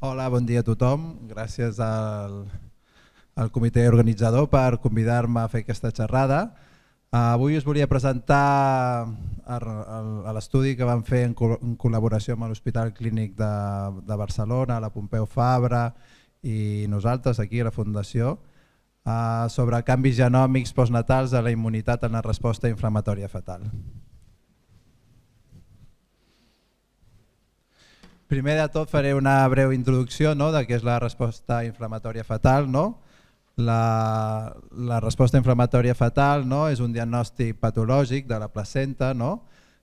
Hola, bon dia a tothom. Gràcies al comitè organitzador per convidar-me a fer aquesta xerrada. Avui us volia presentar l'estudi que vam fer en col·laboració amb l'Hospital Clínic de Barcelona, la Pompeu Fabra i nosaltres aquí a la Fundació sobre canvis genòmics postnatals de la immunitat en la resposta inflamatòria fetal. Primer de tot faré una breu introducció de què és la resposta inflamatòria fetal. La resposta inflamatòria fetal és un diagnòstic patològic de la placenta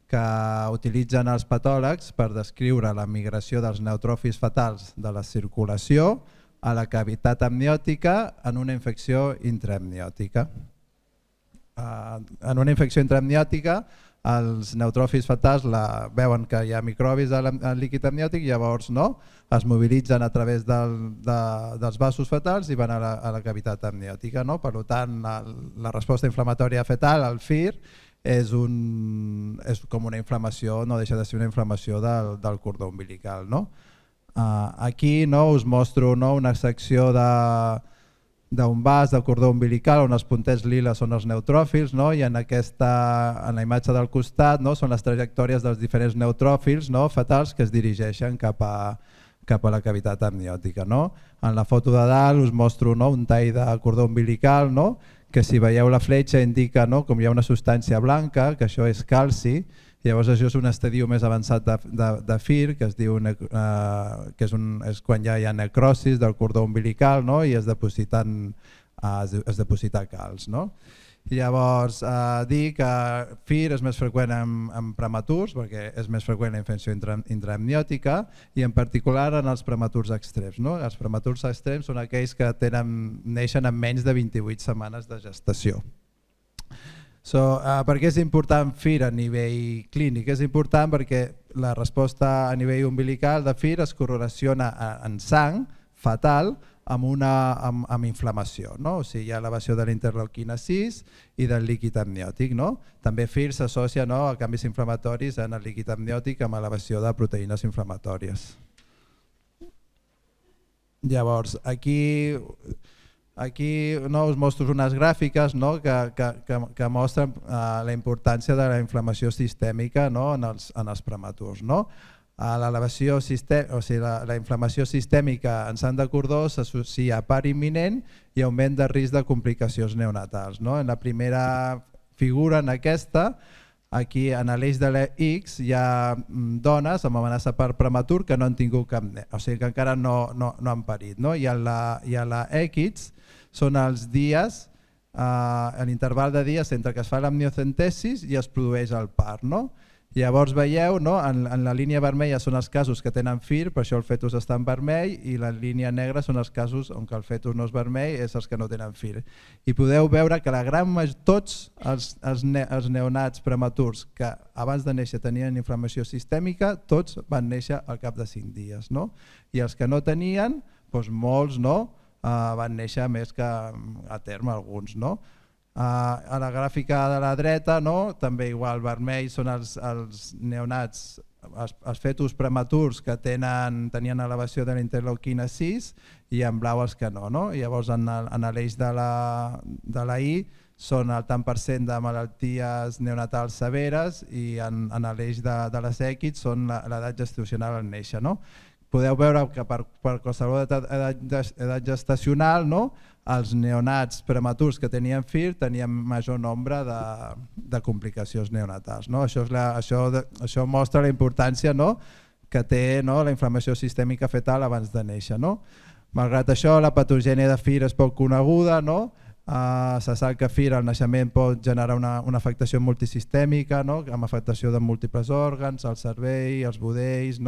que utilitzen els patòlegs per descriure la migració dels neutròfils fetals de la circulació a la cavitat amniòtica en una infecció intraamniòtica. En una infecció intraamniòtica els neutròfils fetals veuen que hi ha microbis al líquid amniòtic i llavors es mobilitzen a través dels vasos fetals i van a la cavitat amniòtica. Per tant, la resposta inflamatòria fetal, el FIR, és com una inflamació, no deixa de ser una inflamació del cordó umbilical. Aquí us mostro una secció d'un vas de cordó umbilical on els puntets lila són els neutròfils i en la imatge del costat són les trajectòries dels diferents neutròfils fetals que es dirigeixen cap a la cavitat amniòtica. En la foto de dalt us mostro un tall de cordó umbilical que, si veieu la fletxa, indica com hi ha una substància blanca, que això és calci. Llavors això és un estadi més avançat de FIR, que es diu que és quan ja hi ha necrosis del cordó umbilical i es deposita calç. Llavors dir que FIR és més freqüent en prematurs perquè és més freqüent la infecció intraamniòtica i en particular en els prematurs extrems. Els prematurs extrems són aquells que neixen en menys de 28 setmanes de gestació. Per què és important FIR a nivell clínic? És important perquè la resposta a nivell umbilical de FIR es correlaciona en sang fetal amb inflamació. O sigui, hi ha elevació de la interleuquina 6 i del líquid amniòtic. També FIR s'associa a canvis inflamatoris en el líquid amniòtic amb elevació de proteïnes inflamatòries. Llavors, aquí us mostro unes gràfiques que mostren la importància de la inflamació sistèmica en els prematurs. La inflamació sistèmica en sang de cordó s'associa a part imminent i augment de risc de complicacions neonatals. En la primera figura, en aquesta, aquí en l'eix de l'X hi ha dones amb amenaça per prematur que no han tingut cap nen, o sigui que encara no han parit. I a la X són els dies, l'interval de dies entre que es fa l'amniocentesis i es produeix el part. Llavors veieu, en la línia vermella són els casos que tenen FIR, per això el fetus està en vermell, i la línia negra són els casos on el fetus no és vermell, és els que no tenen FIR. I podeu veure que tots els neonats prematurs que abans de néixer tenien inflamació sistèmica, tots van néixer al cap de 5 dies. I els que no tenien, molts van néixer més que a terme alguns. A la gràfica de la dreta també igual, vermell són els neonats, els fetus prematurs que tenien elevació de la interleuquina 6 i en blau els que no. Llavors en l'eix de la I són el tant per cent de malalties neonatals severes i en l'eix de les X són l'edat gestacional al néixer. Podeu veure que per qualsevol edat gestacional els neonats prematurs que tenien FIR tenien major nombre de complicacions neonatals. Això mostra la importància que té la inflamació sistèmica fetal abans de néixer. Malgrat això, la patogènia de FIR és poc coneguda. Se sap que FIR al naixement pot generar una afectació multisistèmica amb afectació de múltiples òrgans, el cervell, els budells,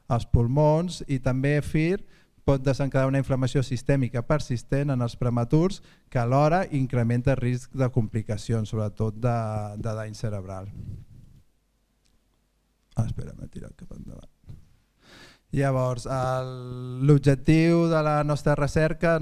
els pulmons, i també FIR pot desencadenar una inflamació sistèmica persistent en els prematurs que alhora incrementa el risc de complicacions, sobretot de dany cerebral. Espera, m'he tirat cap endavant. Llavors, l'objectiu de la nostra recerca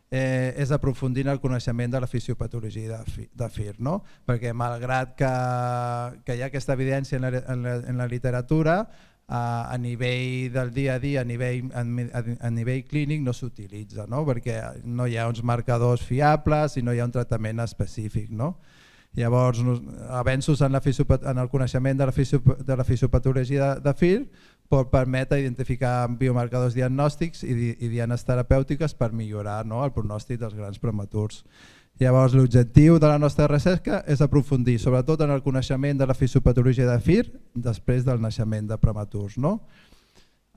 és aprofundir en el coneixement de la fisiopatologia de FIR, perquè malgrat que hi ha aquesta evidència en la literatura, a nivell del dia a dia, a nivell clínic no s'utilitza, no? Perquè no hi ha uns marcadors fiables i no hi ha un tractament específic. No? Llavors, avenços en el coneixement de la fisiopatologia de FIR pot permetre identificar biomarcadors diagnòstics i dianes terapèutiques per millorar el pronòstic dels grans prematurs. Llavors, l'objectiu de la nostra recerca és aprofundir sobretot en el coneixement de la fisiopatologia de FIR després del naixement de prematurs.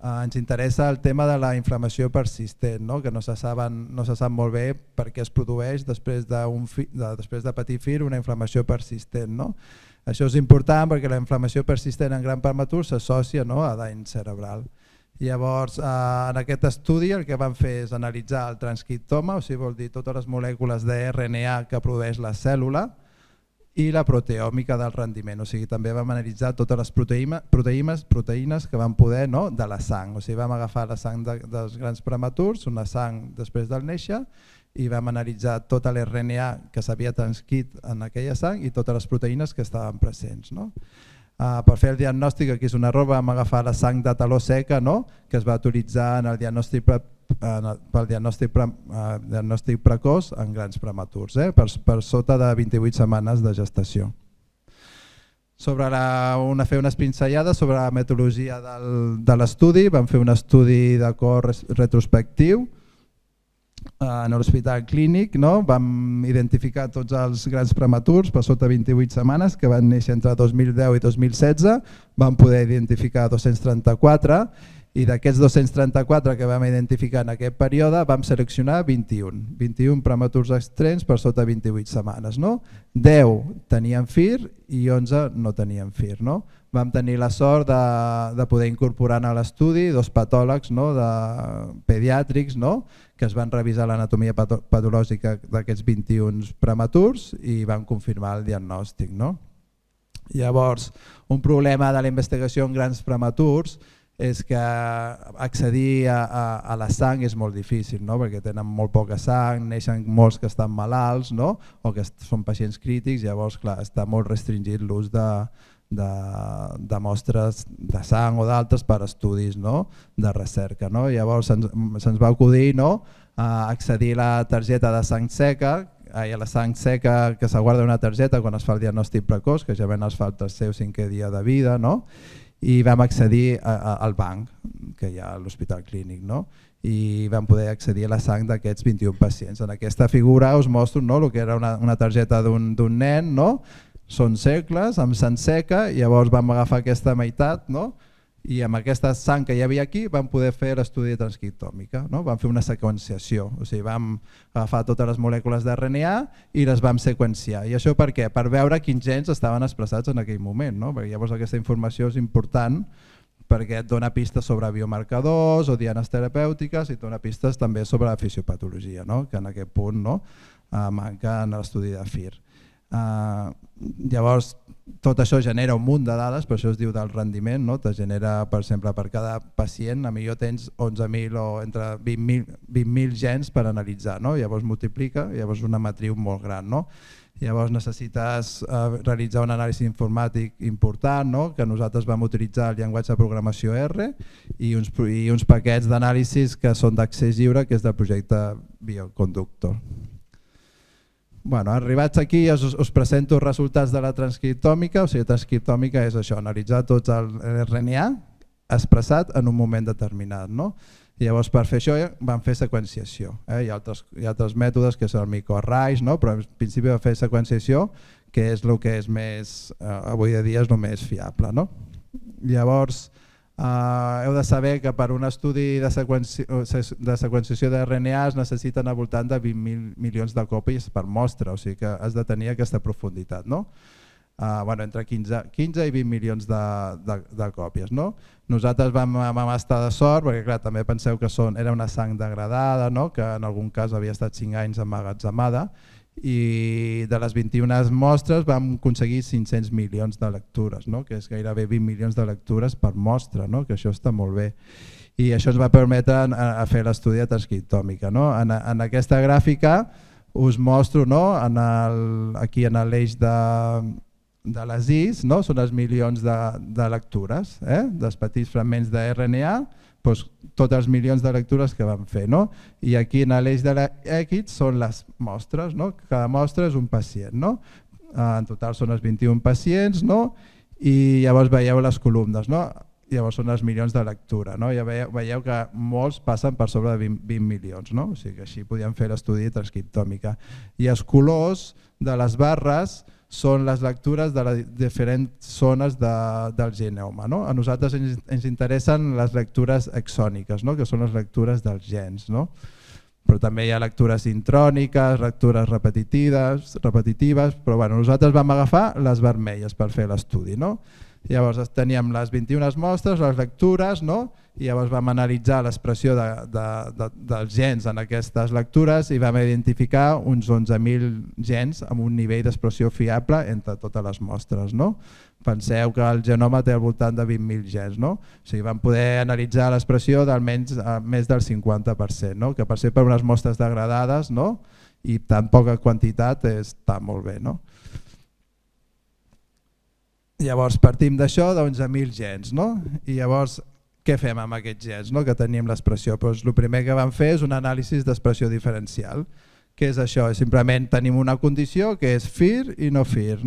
Ens interessa el tema de la inflamació persistent, que no se sap molt bé per què es produeix després de patir FIR una inflamació persistent. Això és important perquè la inflamació persistent en gran prematur s'associa a dany cerebral. Llavors, en aquest estudi el que vam fer és analitzar el transcriptoma, o sigui, vol dir totes les molècules de RNA que produeix la cèl·lula i la proteòmica del rendiment, o sigui, també vam analitzar totes les proteïnes que vam poder de la sang, o sigui, vam agafar la sang dels grans prematurs, una sang després del néixer, i vam analitzar tot l'RNA que s'havia transcrit en aquella sang i totes les proteïnes que estaven presents. Per fer el diagnòstic, aquí és un error, vam agafar la sang de taló seca que es va utilitzar en el diagnòstic precoç en grans prematurs, per sota de 28 setmanes de gestació. Fer unes pinzellades sobre la metodologia de l'estudi, vam fer un estudi de cor retrospectiu en l'hospital clínic, vam identificar tots els grans prematurs per sota 28 setmanes que van néixer entre 2010 i 2016, vam poder identificar 234 i d'aquests 234 que vam identificar en aquest període vam seleccionar 21 prematurs extrems per sota 28 setmanes. 10 tenien FIR i 11 no tenien FIR. Vam tenir la sort de poder incorporar a l'estudi dos patòlegs pediàtrics que es van revisar l'anatomia patològica d'aquests 21 prematurs i van confirmar el diagnòstic. Llavors, un problema de la investigació en grans prematurs és que accedir a la sang és molt difícil, perquè tenen molt poca sang, neixen molts que estan malalts o que són pacients crítics, llavors clar, està molt restringit l'ús de mostres de sang o d'altres per estudis de recerca. Llavors se'ns va acudir accedir a la targeta de sang seca, a la sang seca que s'aguarda una targeta quan es fa el diagnòstic precoç, que ja es fa el tercer o cinquè dia de vida, i vam accedir al banc que hi ha a l'hospital clínic i vam poder accedir a la sang d'aquests 21 pacients. En aquesta figura us mostro el que era una targeta d'un nen, són cercles amb sang seca, llavors vam agafar aquesta meitat i amb aquesta sang que hi havia aquí vam poder fer l'estudi de transcriptòmica, vam fer una seqüenciació, o sigui, vam agafar totes les molècules d'RNA i les vam seqüenciar. I això per què? Per veure quins gens estaven expressats en aquell moment, perquè llavors aquesta informació és important perquè et dona pistes sobre biomarcadors o dianes terapèutiques i et dona pistes també sobre la fisiopatologia, que en aquest punt manca en l'estudi de FIR. Llavors tot això genera un munt de dades, per això es diu del rendiment, te genera, per exemple, per cada pacient, a millor tens 11.000 o entre 20.000 gens per analitzar, llavors multiplica, llavors una matriu molt gran. Llavors necessites realitzar un anàlisi informàtic important, que nosaltres vam utilitzar el llenguatge de programació R i uns paquets d'anàlisis que són d'accés lliure, que és del projecte Bioconductor. Arribats aquí us presento els resultats de la transcriptòmica, o sigui, transcriptòmica és això, analitzar tot l'RNA expressat en un moment determinat. Llavors per fer això vam fer seqüenciació, hi ha altres mètodes que són el microarrays, però en principi vam fer seqüenciació, que és el que és més, avui dia és el més fiable. Llavors heu de saber que per un estudi de seqüenciació de RNA es necessiten al voltant de 20.000 milions de còpies per mostra, o sigui que has de tenir aquesta profunditat, entre 15 i 20 milions de còpies. Nosaltres vam estar de sort, perquè clar, també penseu que era una sang degradada, que en algun cas havia estat 5 anys emmagatzemada, i de les 21 mostres vam aconseguir 500 milions de lectures, que és gairebé 20 milions de lectures per mostra, que això està molt bé. I això ens va permetre fer l'estudi de transcriptòmica. En aquesta gràfica us mostro aquí en l'eix de les IS, són els milions de lectures, dels petits fragments de RNA, tots els milions de lectures que vam fer. I aquí en l'eix de l'X són les mostres, cada mostra és un pacient. En total són els 21 pacients i llavors veieu les columnes, llavors són els milions de lectura. Ja veieu que molts passen per sobre de 20 milions, o sigui que així podíem fer l'estudi transcriptòmica. I els colors de les barres són les lectures de les diferents zones del genoma. A nosaltres ens interessen les lectures exòniques, que són les lectures dels gens. Però també hi ha lectures intròniques, lectures repetitives, però nosaltres vam agafar les vermelles per fer l'estudi. Llavors teníem les 21 mostres, les lectures, i llavors vam analitzar l'expressió dels gens en aquestes lectures i vam identificar uns 11.000 gens amb un nivell d'expressió fiable entre totes les mostres. Penseu que el genoma té al voltant de 20.000 gens, o sigui, vam poder analitzar l'expressió d'almenys més del 50%, que per ser per unes mostres degradades i tan poca quantitat està molt bé. Llavors partim d'això d'11.000 gens, i llavors què fem amb aquests gens que tenim l'expressió? El primer que vam fer és un anàlisi d'expressió diferencial. Què és això? Simplement tenim una condició que és FIR i no FIR.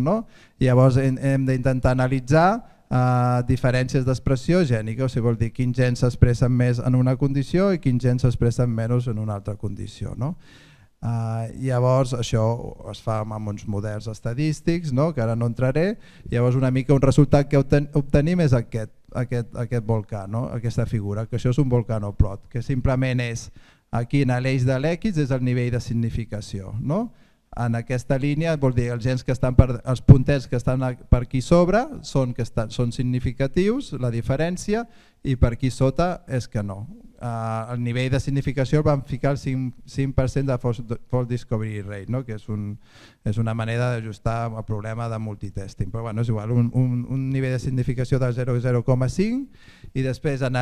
Llavors hem d'intentar analitzar diferències d'expressió gènica, o sigui, vol dir quins gens s'expressen més en una condició i quins gens s'expressen menys en una altra condició. Llavors això es fa amb uns models estadístics, que ara no entraré. Llavors una mica un resultat que obtenim és aquest volcà, aquesta figura, que això és un volcanoplot, que simplement és aquí en l'eix de l'X és el nivell de significació. En aquesta línia vol dir els puntets que estan per aquí sobre són significatius, la diferència, i per aquí sota és que no. El nivell de significació el vam ficar el 5% de false discovery rate, que és una manera d'ajustar el problema de multitesting, però és igual, un nivell de significació de 0,5 i després en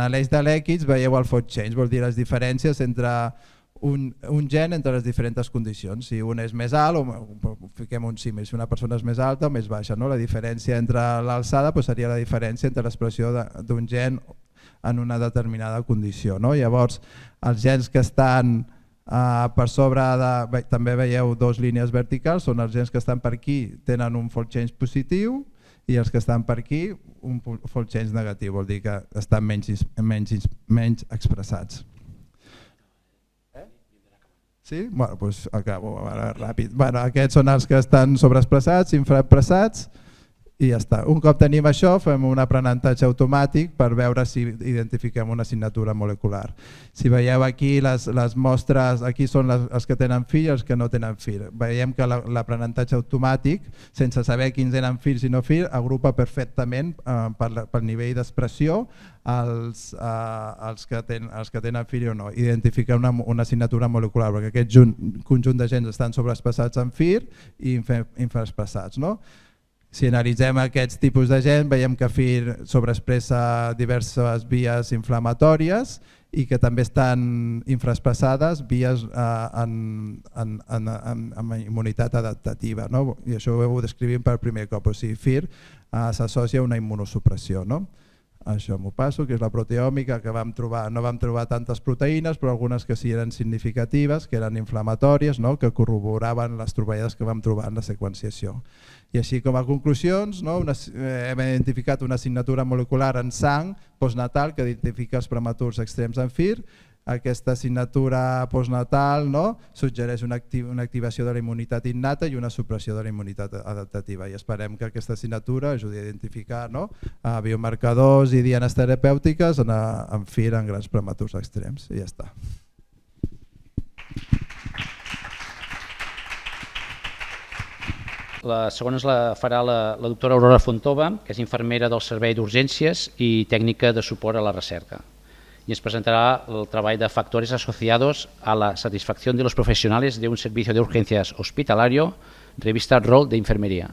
l'eix de l'X veieu el fault change, vol dir les diferències entre un gen entre les diferents condicions. Si un és més alt, fiquem un símil, si una persona és més alta o més baixa, la diferència entre l'alçada seria la diferència entre l'expressió d'un gen en una determinada condició. Llavors els gens que estan per sobre, també veieu dues línies verticals, són els gens que estan per aquí tenen un fault change positiu i els que estan per aquí un fault change negatiu, vol dir que estan menys expressats. Sí? Doncs acabo ràpid. Aquests són els que estan sobreexpressats, infraexpressats i ja està. Un cop tenim això fem un aprenentatge automàtic per veure si identifiquem una assignatura molecular. Si veieu aquí les mostres, aquí són els que tenen FIR i els que no tenen FIR. Veiem que l'aprenentatge automàtic, sense saber quins eren FIR i no FIR, agrupa perfectament pel nivell d'expressió els que tenen FIR o no. Identificar una assignatura molecular, perquè aquest conjunt de gens estan sobreexpressats en FIR i infraexpressats. Si analitzem aquests tipus de gens, veiem que FIR sobreexpressa diverses vies inflamatòries i que també estan infraexpressades vies amb immunitat adaptativa. I això ho descrivim per primer cop, o sigui, FIR s'associa a una immunosupressió. Això m'ho passo, que és la proteòmica que vam trobar. No vam trobar tantes proteïnes, però algunes que sí eren significatives, que eren inflamatòries, que corroboraven les troballades que vam trobar en la seqüenciació. I així com a conclusions, hem identificat una assignatura molecular en sang postnatal que identifica els prematurs extrems en FIR. Aquesta assignatura postnatal suggereix una activació de la immunitat innata i una supressió de la immunitat adaptativa, i esperem que aquesta assignatura ajudi a identificar biomarcadors i dianes terapèutiques en FIR en grans prematurs extrems. I ja està. La segona la farà la doctora Aurora Fontova, que és infermera del Servei d'Urgències i tècnica de suport a la recerca. Y nos presentará el trabajo de factores asociados a la satisfacción de los profesionales de un servicio de urgencias hospitalario, revista Rol de Infermeria.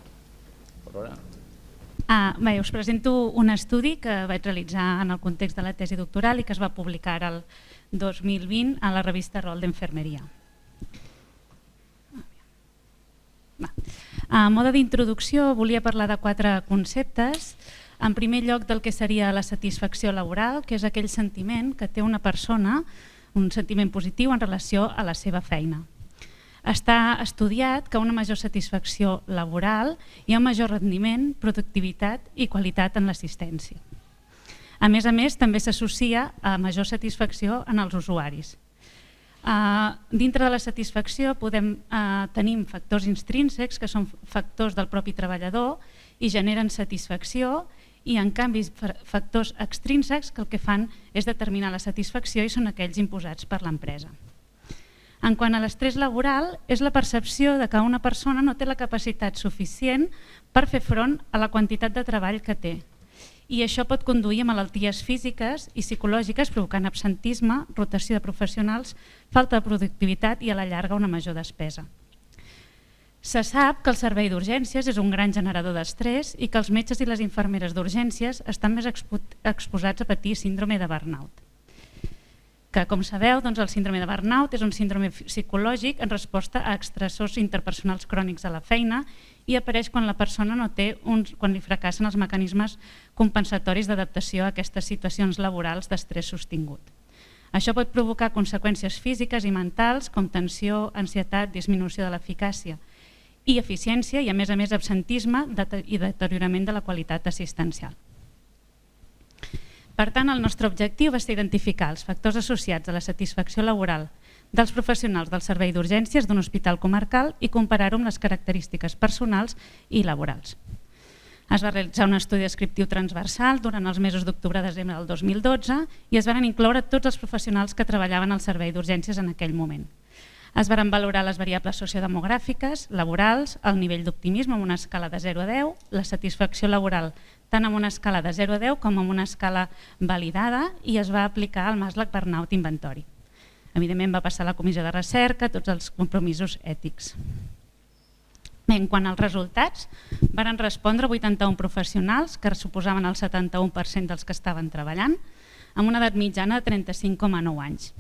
Bé, us presento un estudi que vaig realitzar en el context de la tesi doctoral i que es va publicar el 2020 a la revista Rol d'Infermeria. A mode d'introducció volia parlar de 4 conceptes. En primer lloc del que seria la satisfacció laboral, que és aquell sentiment que té una persona, un sentiment positiu en relació a la seva feina. Està estudiat que una major satisfacció laboral hi ha un major rendiment, productivitat i qualitat en l'assistència. A més, també s'associa a major satisfacció en els usuaris. Dintre de la satisfacció tenim factors intrínsecs, que són factors del propi treballador i generen satisfacció, i en canvi factors extrínsecs que el que fan és determinar la satisfacció i són aquells imposats per l'empresa. En quant a l'estrès laboral, és la percepció de que una persona no té la capacitat suficient per fer front a la quantitat de treball que té. I això pot conduir a malalties físiques i psicològiques provocant absentisme, rotació de professionals, falta de productivitat i a la llarga una major despesa. Se sap que el servei d'urgències és un gran generador d'estrès i que els metges i les infermeres d'urgències estan més exposats a patir síndrome de burnout. Que, com sabeu, el síndrome de burnout és un síndrome psicològic en resposta a estressors interpersonals crònics a la feina i apareix quan la persona quan li fracassen els mecanismes compensatoris d'adaptació a aquestes situacions laborals d'estrès sostingut. Això pot provocar conseqüències físiques i mentals com tensió, ansietat, disminució de l'eficàcia i eficiència i, a més, absentisme i deteriorament de la qualitat assistencial. Per tant, el nostre objectiu va ser identificar els factors associats a la satisfacció laboral dels professionals del servei d'urgències d'un hospital comarcal i comparar-ho amb les característiques personals i laborals. Es va realitzar un estudi descriptiu transversal durant els mesos d'octubre a desembre del 2012 i es van incloure tots els professionals que treballaven al servei d'urgències en aquell moment. Es van valorar les variables sociodemogràfiques, laborals, el nivell d'optimisme amb una escala de 0 a 10, la satisfacció laboral tant amb una escala de 0 a 10 com amb una escala validada i es va aplicar el Maslach Burnout Inventory. Evidentment va passar a la comissió de recerca, tots els compromisos ètics. En quant als resultats, van respondre 81 professionals, que suposaven el 71% dels que estaven treballant, amb una edat mitjana de 35,9 anys.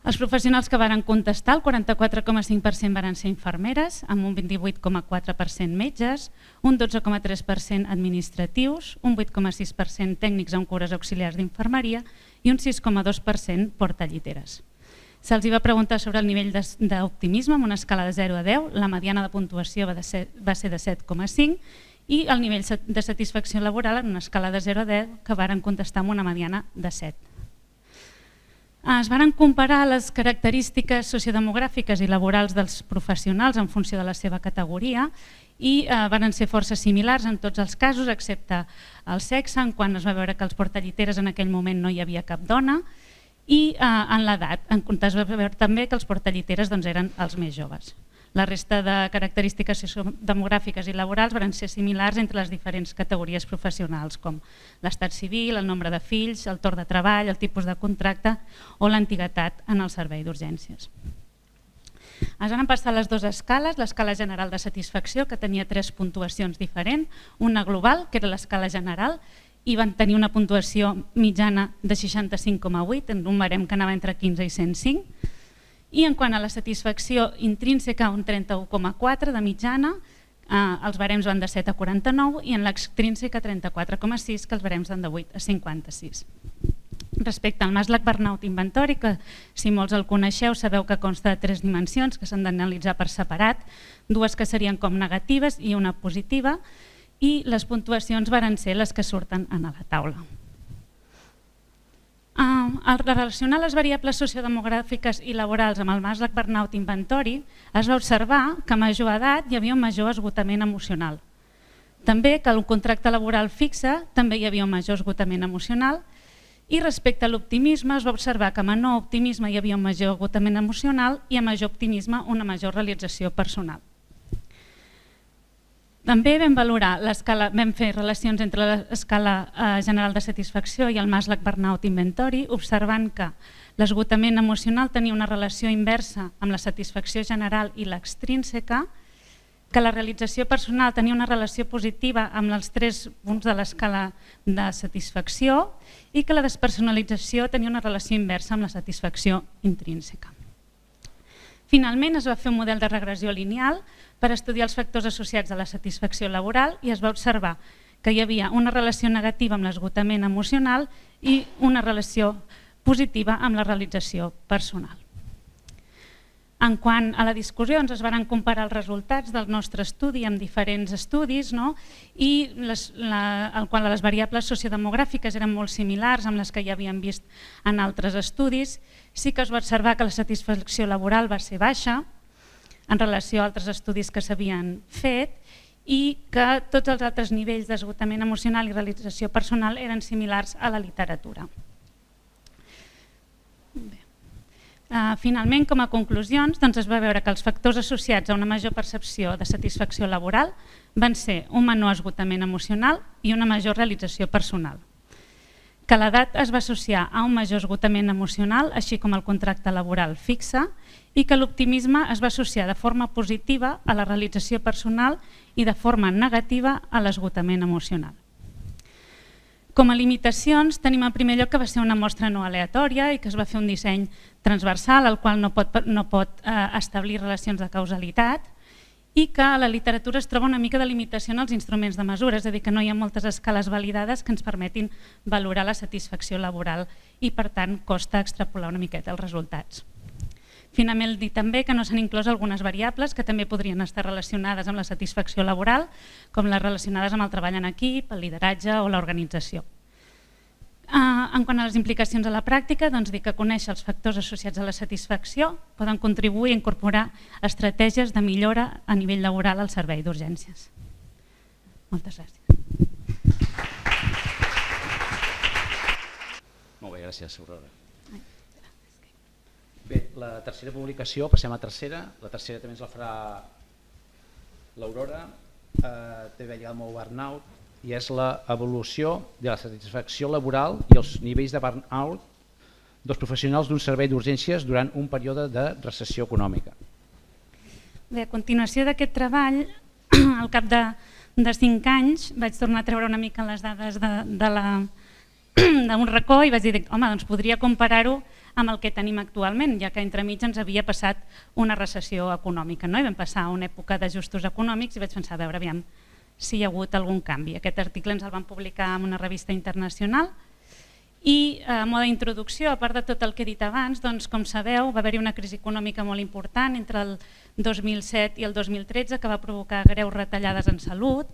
Els professionals que van contestar, el 44,5% van ser infermeres, amb un 28,4% metges, un 12,3% administratius, un 8,6% tècnics en cures auxiliars d'infermeria i un 6,2% portalliteres. Se'ls va preguntar sobre el nivell d'optimisme amb una escala de 0 a 10, la mediana de puntuació va ser de 7,5 i el nivell de satisfacció laboral en una escala de 0 a 10 que varen contestar amb una mediana de 7. Es van comparar les característiques sociodemogràfiques i laborals dels professionals en funció de la seva categoria i van ser força similars en tots els casos, excepte el sexe, en quan es va veure que als portalliteres en aquell moment no hi havia cap dona, i en l'edat, en comptes es va veure també que els portalliteres eren els més joves. La resta de característiques sociodemogràfiques i laborals van ser similars entre les diferents categories professionals, com l'estat civil, el nombre de fills, el torn de treball, el tipus de contracte o l'antiguitat en el servei d'urgències. Es van passar les dues escales, l'escala general de satisfacció, que tenia 3 puntuacions diferents, una global, que era l'escala general, i van tenir una puntuació mitjana de 65,8, en un barem que anava entre 15 i 105, i en quant a la satisfacció intrínseca, un 31,4 de mitjana, els barems van de 7 a 49 i en l'extrínseca 34,6, que els barems van de 8 a 56. Respecte al Maslach Burnout Inventory, que si molts el coneixeu sabeu que consta de 3 dimensions que s'han d'analitzar per separat, 2 que serien com negatives i una positiva, i les puntuacions varen ser les que surten a la taula. Al relacionar les variables sociodemogràfiques i laborals amb el Maslach Burnout Inventory, es va observar que a major edat hi havia un major esgotament emocional. També que el contracte laboral fixe també hi havia un major esgotament emocional i respecte a l'optimisme es va observar que a menor optimisme hi havia un major esgotament emocional i a major optimisme una major realització personal. També vam fer relacions entre l'escala general de satisfacció i el Maslach Burnout Inventory, observant que l'esgotament emocional tenia una relació inversa amb la satisfacció general i l'extrínseca, que la realització personal tenia una relació positiva amb els 3 punts de l'escala de satisfacció i que la despersonalització tenia una relació inversa amb la satisfacció intrínseca. Finalment es va fer un model de regressió lineal per estudiar els factors associats a la satisfacció laboral i es va observar que hi havia una relació negativa amb l'esgotament emocional i una relació positiva amb la realització personal. En quant a la discussió, es van comparar els resultats del nostre estudi amb diferents estudis, i en quant a les variables sociodemogràfiques eren molt similars amb les que ja havíem vist en altres estudis. Sí que es va observar que la satisfacció laboral va ser baixa en relació a altres estudis que s'havien fet i que tots els altres nivells d'esgotament emocional i realització personal eren similars a la literatura. Finalment, com a conclusions, es va veure que els factors associats a una major percepció de satisfacció laboral van ser un menor esgotament emocional i una major realització personal. Que l'edat es va associar a un major esgotament emocional, així com el contracte laboral fixe, i que l'optimisme es va associar de forma positiva a la realització personal i de forma negativa a l'esgotament emocional. Com a limitacions, tenim en primer lloc que va ser una mostra no aleatòria i que es va fer un disseny transversal, el qual no pot establir relacions de causalitat, i que a la literatura es troba una mica de limitació en els instruments de mesura, és a dir, que no hi ha moltes escales validades que ens permetin valorar la satisfacció laboral i, per tant, costa extrapolar una miqueta els resultats. Finalment, dir també que no s'han inclòs algunes variables que també podrien estar relacionades amb la satisfacció laboral, com les relacionades amb el treball en equip, el lideratge o l'organització. En quant a les implicacions a la pràctica, dir que conèixer els factors associats a la satisfacció poden contribuir a incorporar estratègies de millora a nivell laboral al servei d'urgències. Moltes gràcies. Molt bé, gràcies, Aurora. Bé, la tercera publicació, passem a la tercera. La tercera també ens la farà l'Aurora, té veia amb el burnout, i és l'evolució de la satisfacció laboral i els nivells de burnout dels professionals d'un servei d'urgències durant un període de recessió econòmica. Bé, a continuació d'aquest treball, al cap de 5 anys, vaig tornar a treure una mica les dades d'un racó i vaig dir, home, doncs podria comparar-ho amb el que tenim actualment, ja que entremig ens havia passat una recessió econòmica, i vam passar una època d'ajustos econòmics i vaig pensar, a veure, aviam, si hi ha hagut algun canvi. Aquest article ens el van publicar en una revista internacional i a mode d'introducció, a part de tot el que he dit abans, com sabeu, va haver-hi una crisi econòmica molt important entre el 2007 i el 2013 que va provocar greus retallades en salut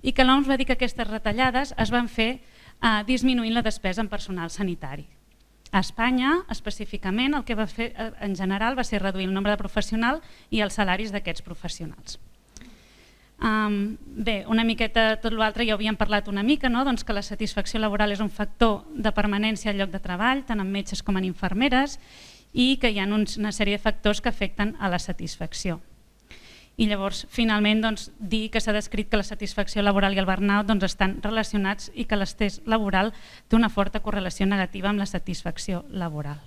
i que l'OMS va dir que aquestes retallades es van fer disminuint la despesa en personal sanitari. A Espanya, específicament, el que va fer en general va ser reduir el nombre de professionals i els salaris d'aquests professionals. Bé, una miqueta tot l'altre ja ho havíem parlat una mica, que la satisfacció laboral és un factor de permanència al lloc de treball, tant en metges com en infermeres, i que hi ha una sèrie de factors que afecten a la satisfacció. I llavors, finalment, dir que s'ha descrit que la satisfacció laboral i el burnout estan relacionats i que l'estrès laboral té una forta correlació negativa amb la satisfacció laboral.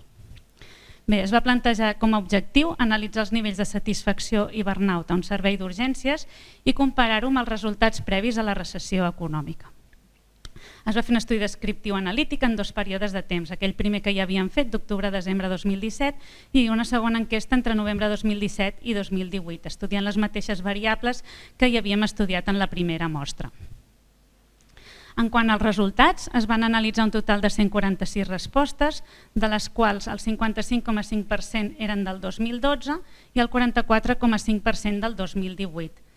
Bé, es va plantejar com a objectiu analitzar els nivells de satisfacció i burnout a un servei d'urgències i comparar-ho amb els resultats previs a la recessió econòmica. Es va fer un estudi descriptiu analític en 2 períodes de temps, aquell primer que ja havíem fet d'octubre a desembre de 2017 i una segona enquesta entre novembre de 2017 i 2018, estudiant les mateixes variables que ja havíem estudiat en la primera mostra. En quant als resultats, es van analitzar un total de 146 respostes, de les quals el 55,5% eren del 2012 i el 44,5% del 2018.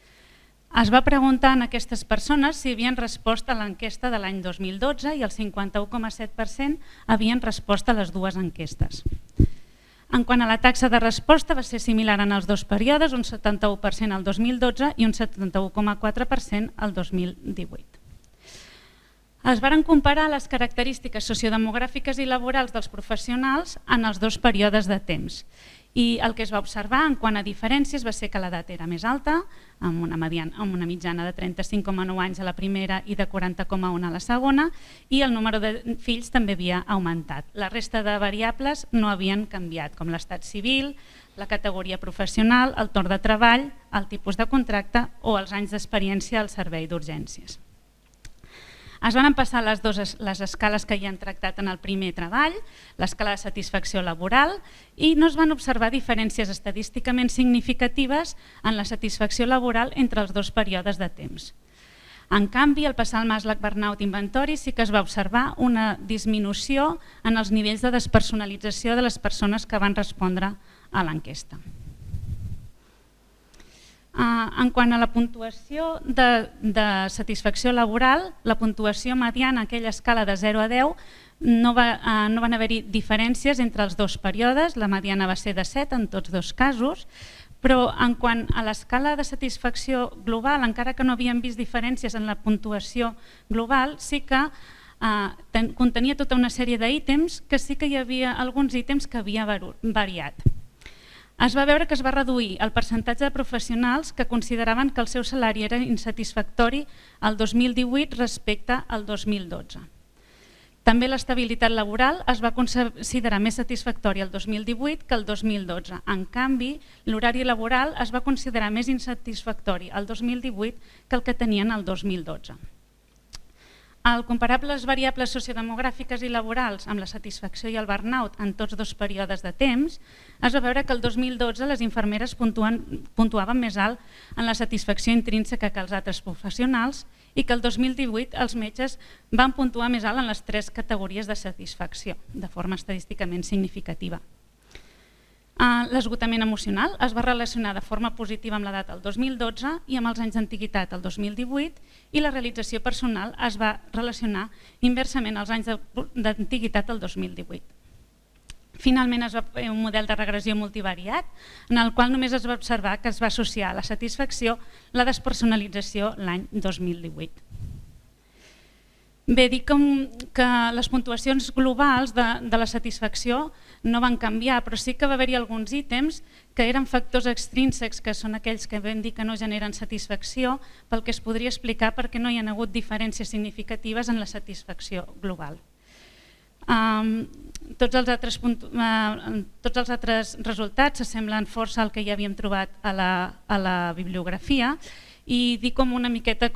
Es va preguntar a aquestes persones si havien respost a l'enquesta de l'any 2012 i el 51,7% havien respost a les 2 enquestes. En quant a la taxa de resposta, va ser similar en els 2 períodes, un 71% al 2012 i un 71,4% al 2018. Es varen comparar les característiques sociodemogràfiques i laborals dels professionals en els 2 períodes de temps. I el que es va observar en quant a diferències va ser que l'edat era més alta, amb una mitjana de 35,9 anys a la primera i de 40,1 a la segona, i el número de fills també havia augmentat. La resta de variables no havien canviat, com l'estat civil, la categoria professional, el torn de treball, el tipus de contracte o els anys d'experiència al servei d'urgències. Es van empassar les escales que ja hem tractat en el primer treball, l'escala de satisfacció laboral, i no es van observar diferències estadísticament significatives en la satisfacció laboral entre els dos períodes de temps. En canvi, al passar el Maslach Burnout Inventory sí que es va observar una disminució en els nivells de despersonalització de les persones que van respondre a l'enquesta. En quant a la puntuació de satisfacció laboral, la puntuació mediana, aquella escala de 0 a 10, no van haver-hi diferències entre els dos períodes, la mediana va ser de 7 en tots dos casos, però en quant a l'escala de satisfacció global, encara que no havíem vist diferències en la puntuació global, sí que contenia tota una sèrie d'ítems que sí que hi havia alguns ítems que havia variat. Es va veure que es va reduir el percentatge de professionals que consideraven que el seu salari era insatisfactori el 2018 respecte al 2012. També l'estabilitat laboral es va considerar més satisfactòria el 2018 que el 2012. En canvi, l'horari laboral es va considerar més insatisfactori el 2018 que el que tenien el 2012. Al comparar les variables sociodemogràfiques i laborals amb la satisfacció i el burnout en tots dos períodes de temps, es va veure que el 2012 les infermeres puntuaven més alt en la satisfacció intrínseca que els altres professionals i que el 2018 els metges van puntuar més alt en les tres categories de satisfacció, de forma estadísticament significativa. L'esgotament emocional es va relacionar de forma positiva amb l'edat el 2012 i amb els anys d'antiguitat el 2018 i la realització personal es va relacionar inversament als anys d'antiguitat el 2018. Finalment es va fer un model de regressió multivariat en el qual només es va observar que es va associar a la satisfacció la despersonalització l'any 2018. Bé, dic que les puntuacions globals de la satisfacció no van canviar, però sí que va haver-hi alguns ítems que eren factors extrínsecs, que són aquells que vam dir que no generen satisfacció, pel que es podria explicar perquè no hi ha hagut diferències significatives en la satisfacció global. Tots els altres resultats s'assemblen força al que ja havíem trobat a la bibliografia, i dic com una miqueta,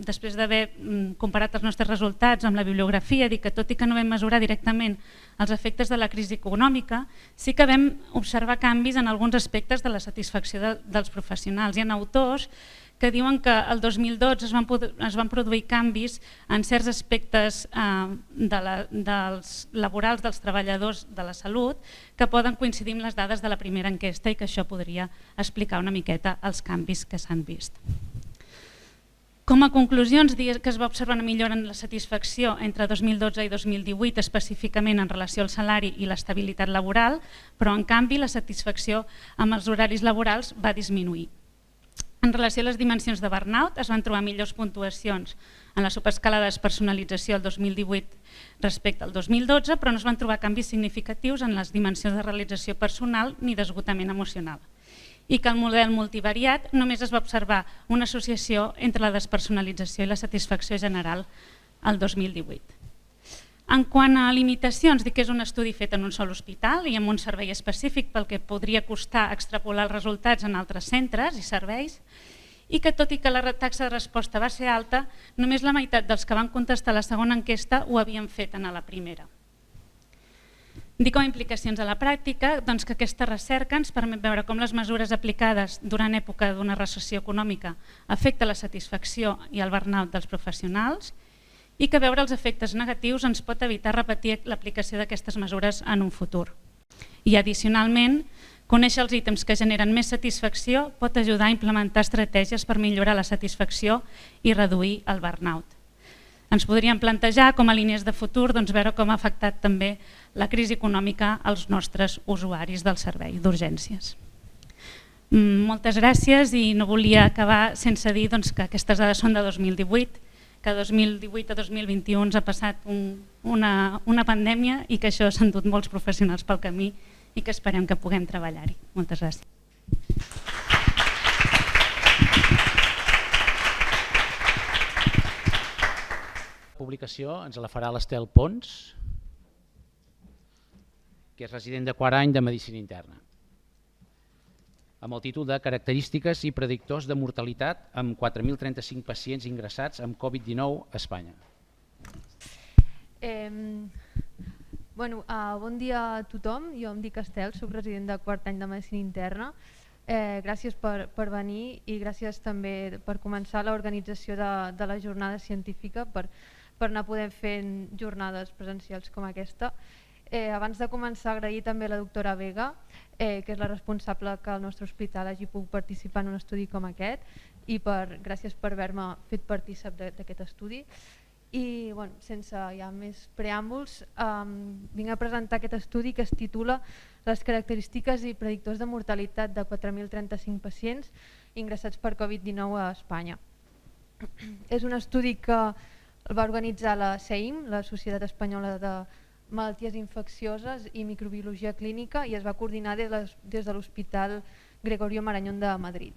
després d'haver comparat els nostres resultats amb la bibliografia, dic que tot i que no vam mesurar directament els efectes de la crisi econòmica, sí que vam observar canvis en alguns aspectes de la satisfacció dels professionals. Hi ha autors que diuen que el 2012 es van produir canvis en certs aspectes dels laborals dels treballadors de la salut que poden coincidir amb les dades de la primera enquesta i que això podria explicar una miqueta els canvis que s'han vist. Com a conclusions, dir que es va observar una millora en la satisfacció entre 2012 i 2018, específicament en relació al salari i l'estabilitat laboral, però en canvi la satisfacció amb els horaris laborals va disminuir. En relació a les dimensions de burnout, es van trobar millors puntuacions en la subescala de despersonalització el 2018 respecte al 2012, però no es van trobar canvis significatius en les dimensions de realització personal ni d'esgotament emocional. I que el model multivariat només es va observar una associació entre la despersonalització i la satisfacció general el 2018. En quant a limitacions, dic que és un estudi fet en un sol hospital i amb un servei específic pel que podria costar extrapolar els resultats en altres centres i serveis i que tot i que la taxa de resposta va ser alta, només la meitat dels que van contestar la segona enquesta ho havien fet en la primera. Dic com a implicacions a la pràctica doncs que aquesta recerca ens permet veure com les mesures aplicades durant època d'una recessió econòmica afecten la satisfacció i el burnout dels professionals i que veure els efectes negatius ens pot evitar repetir l'aplicació d'aquestes mesures en un futur. I addicionalment, conèixer els ítems que generen més satisfacció pot ajudar a implementar estratègies per millorar la satisfacció i reduir el burnout. Ens podríem plantejar com a línies de futur veure com ha afectat també la crisi econòmica als nostres usuaris del servei d'urgències. Moltes gràcies i no volia acabar sense dir que aquestes dades són de 2018, que 2018 a 2021 ha passat una pandèmia i que això s'han dut molts professionals pel camí i que esperem que puguem treballar-hi. Moltes gràcies. La publicació ens la farà l'Estel Pons, que és resident de quart any de Medicina Interna. amb el títol de Característiques i predictors de mortalitat amb 4.035 pacients ingressats amb Covid-19 a Espanya. Bon dia a tothom, jo em dic Estel, soc resident de quart any de Medicina Interna. Gràcies per venir i gràcies també per començar l'organització de la jornada científica per anar podent fent jornades presencials com aquesta. Abans de començar, agrair també a la doctora Vega, que és la responsable que el nostre hospital hagi pogut participar en un estudi com aquest, i gràcies per haver-me fet partícip d'aquest estudi. I sense ja més preàmbuls, vinc a presentar aquest estudi que es titula Les característiques i predictors de mortalitat de 4.035 pacients ingressats per Covid-19 a Espanya. És un estudi que el va organitzar la SEIM, la Societat Espanyola de Malalties Infeccioses i Microbiologia Clínica, i es va coordinar des de l'Hospital Gregorio Marañón de Madrid.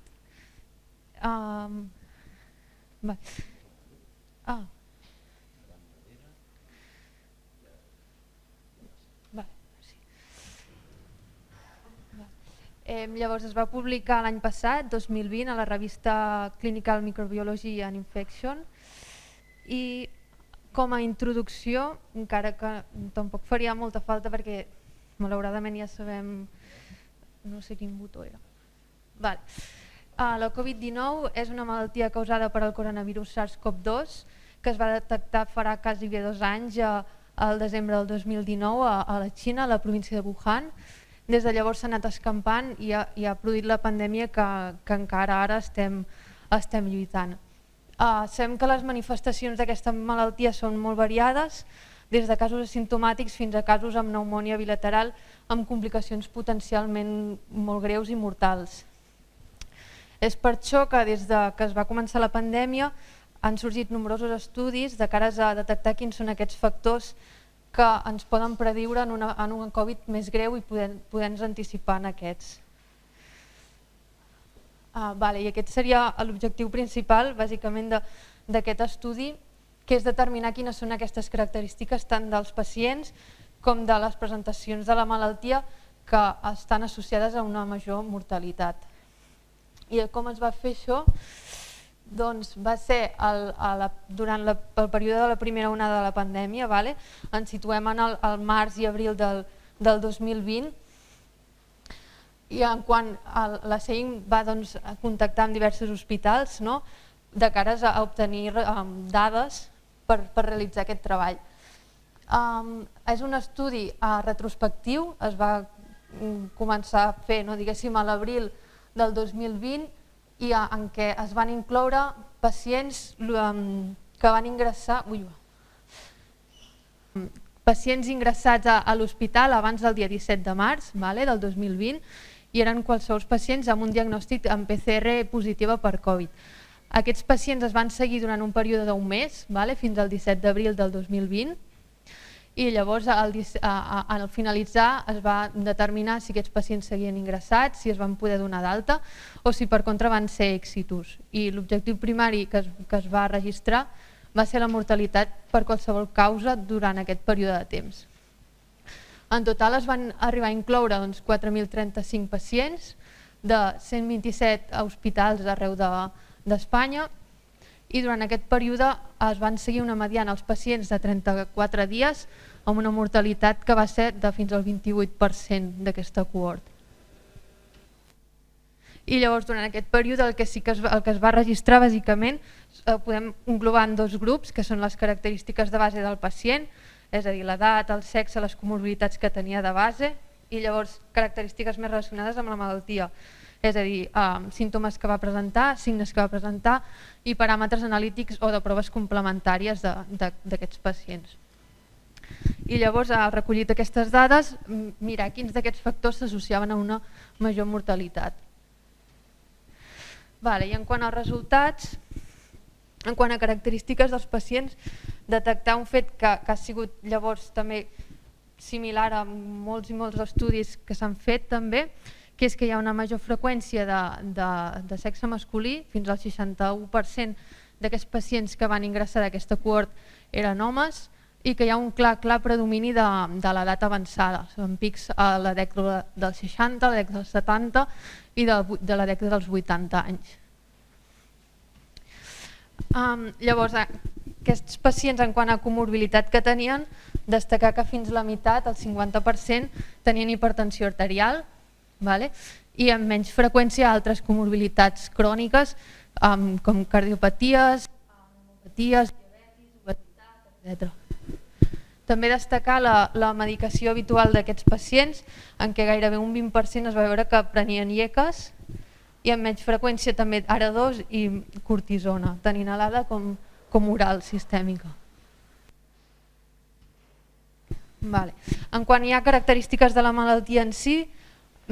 Llavors es va publicar l'any passat, 2020, a la revista Clinical Microbiology and Infection, i com a introducció, encara que tampoc faria molta falta perquè malauradament ja sabem, no sé quin botó era. La Covid-19 és una malaltia causada per el coronavirus SARS-CoV-2 que es va detectar farà quasi 2 anys, al desembre del 2019, a la Xina, a la província de Wuhan. Des de llavors s'ha anat escampant i ha produït la pandèmia que encara ara estem lluitant. Sabem que les manifestacions d'aquesta malaltia són molt variades, des de casos asimptomàtics fins a casos amb pneumònia bilateral amb complicacions potencialment molt greus i mortals. És per això que des que es va començar la pandèmia han sorgit nombrosos estudis de cara a detectar quins són aquests factors que ens poden prediure en un Covid més greu i poder-nos anticipar en aquests. I aquest seria l'objectiu principal, bàsicament, d'aquest estudi, que és determinar quines són aquestes característiques tant dels pacients com de les presentacions de la malaltia que estan associades a una major mortalitat. I com es va fer això? Doncs va ser durant el període de la primera onada de la pandèmia, ens situem al març i abril del 2020, i quan la SEIM va contactar amb diversos hospitals de cara a obtenir dades per realitzar aquest treball. És un estudi retrospectiu, es va començar a fer a l'abril del 2020, i en què es van incloure pacients que van ingressar pacients ingressats a l'hospital abans del dia 17 de març del 2020, i eren qualsevol pacients amb un diagnòstic amb PCR positiva per Covid. Aquests pacients es van seguir durant un període d'un mes, fins al 17 d'abril del 2020, i llavors al finalitzar es va determinar si aquests pacients seguien ingressats, si es van poder donar d'alta o si per contra van ser exitus. I l'objectiu primari que es va registrar va ser la mortalitat per qualsevol causa durant aquest període de temps. En total es van arribar a incloure 4.035 pacients de 127 hospitals arreu d'Espanya, i durant aquest període es van seguir una mediana als pacients de 34 dies amb una mortalitat que va ser de fins al 28% d'aquesta cohort. I llavors durant aquest període el que es va registrar bàsicament podem englobar en 2 grups, que són les característiques de base del pacient, és a dir, l'edat, el sexe, les comorbiditats que tenia de base, i llavors característiques més relacionades amb la malaltia, és a dir, símptomes que va presentar, signes que va presentar i paràmetres analítics o de proves complementàries d'aquests pacients. I llavors, al recollir aquestes dades, mirar quins d'aquests factors s'associaven a una major mortalitat. I en quant als resultats, en quant a característiques dels pacients, detectar un fet que ha sigut llavors també similar a molts i molts estudis que s'han fet també, que és que hi ha una major freqüència de sexe masculí, fins al 61% d'aquests pacients que van ingressar d'aquesta cohort eren homes, i que hi ha un clar predomini de l'edat avançada. Són pics a la dècada dels 60, la dècada dels 70 i de la dècada dels 80 anys. Llavors, aquests pacients, en quant a comorbilitat que tenien, destacar que fins la meitat, el 50%, tenien hipertensió arterial, i amb menys freqüència altres comorbilitats cròniques com cardiopaties, pneumopaties, diabetis, obesitat, etc. També destacar la medicació habitual d'aquests pacients, en què gairebé un 20% es va veure que prenien IECAs i amb menys freqüència també ARA2 i cortisona, tant inhalada com oral sistèmica. En quant hi ha característiques de la malaltia en si,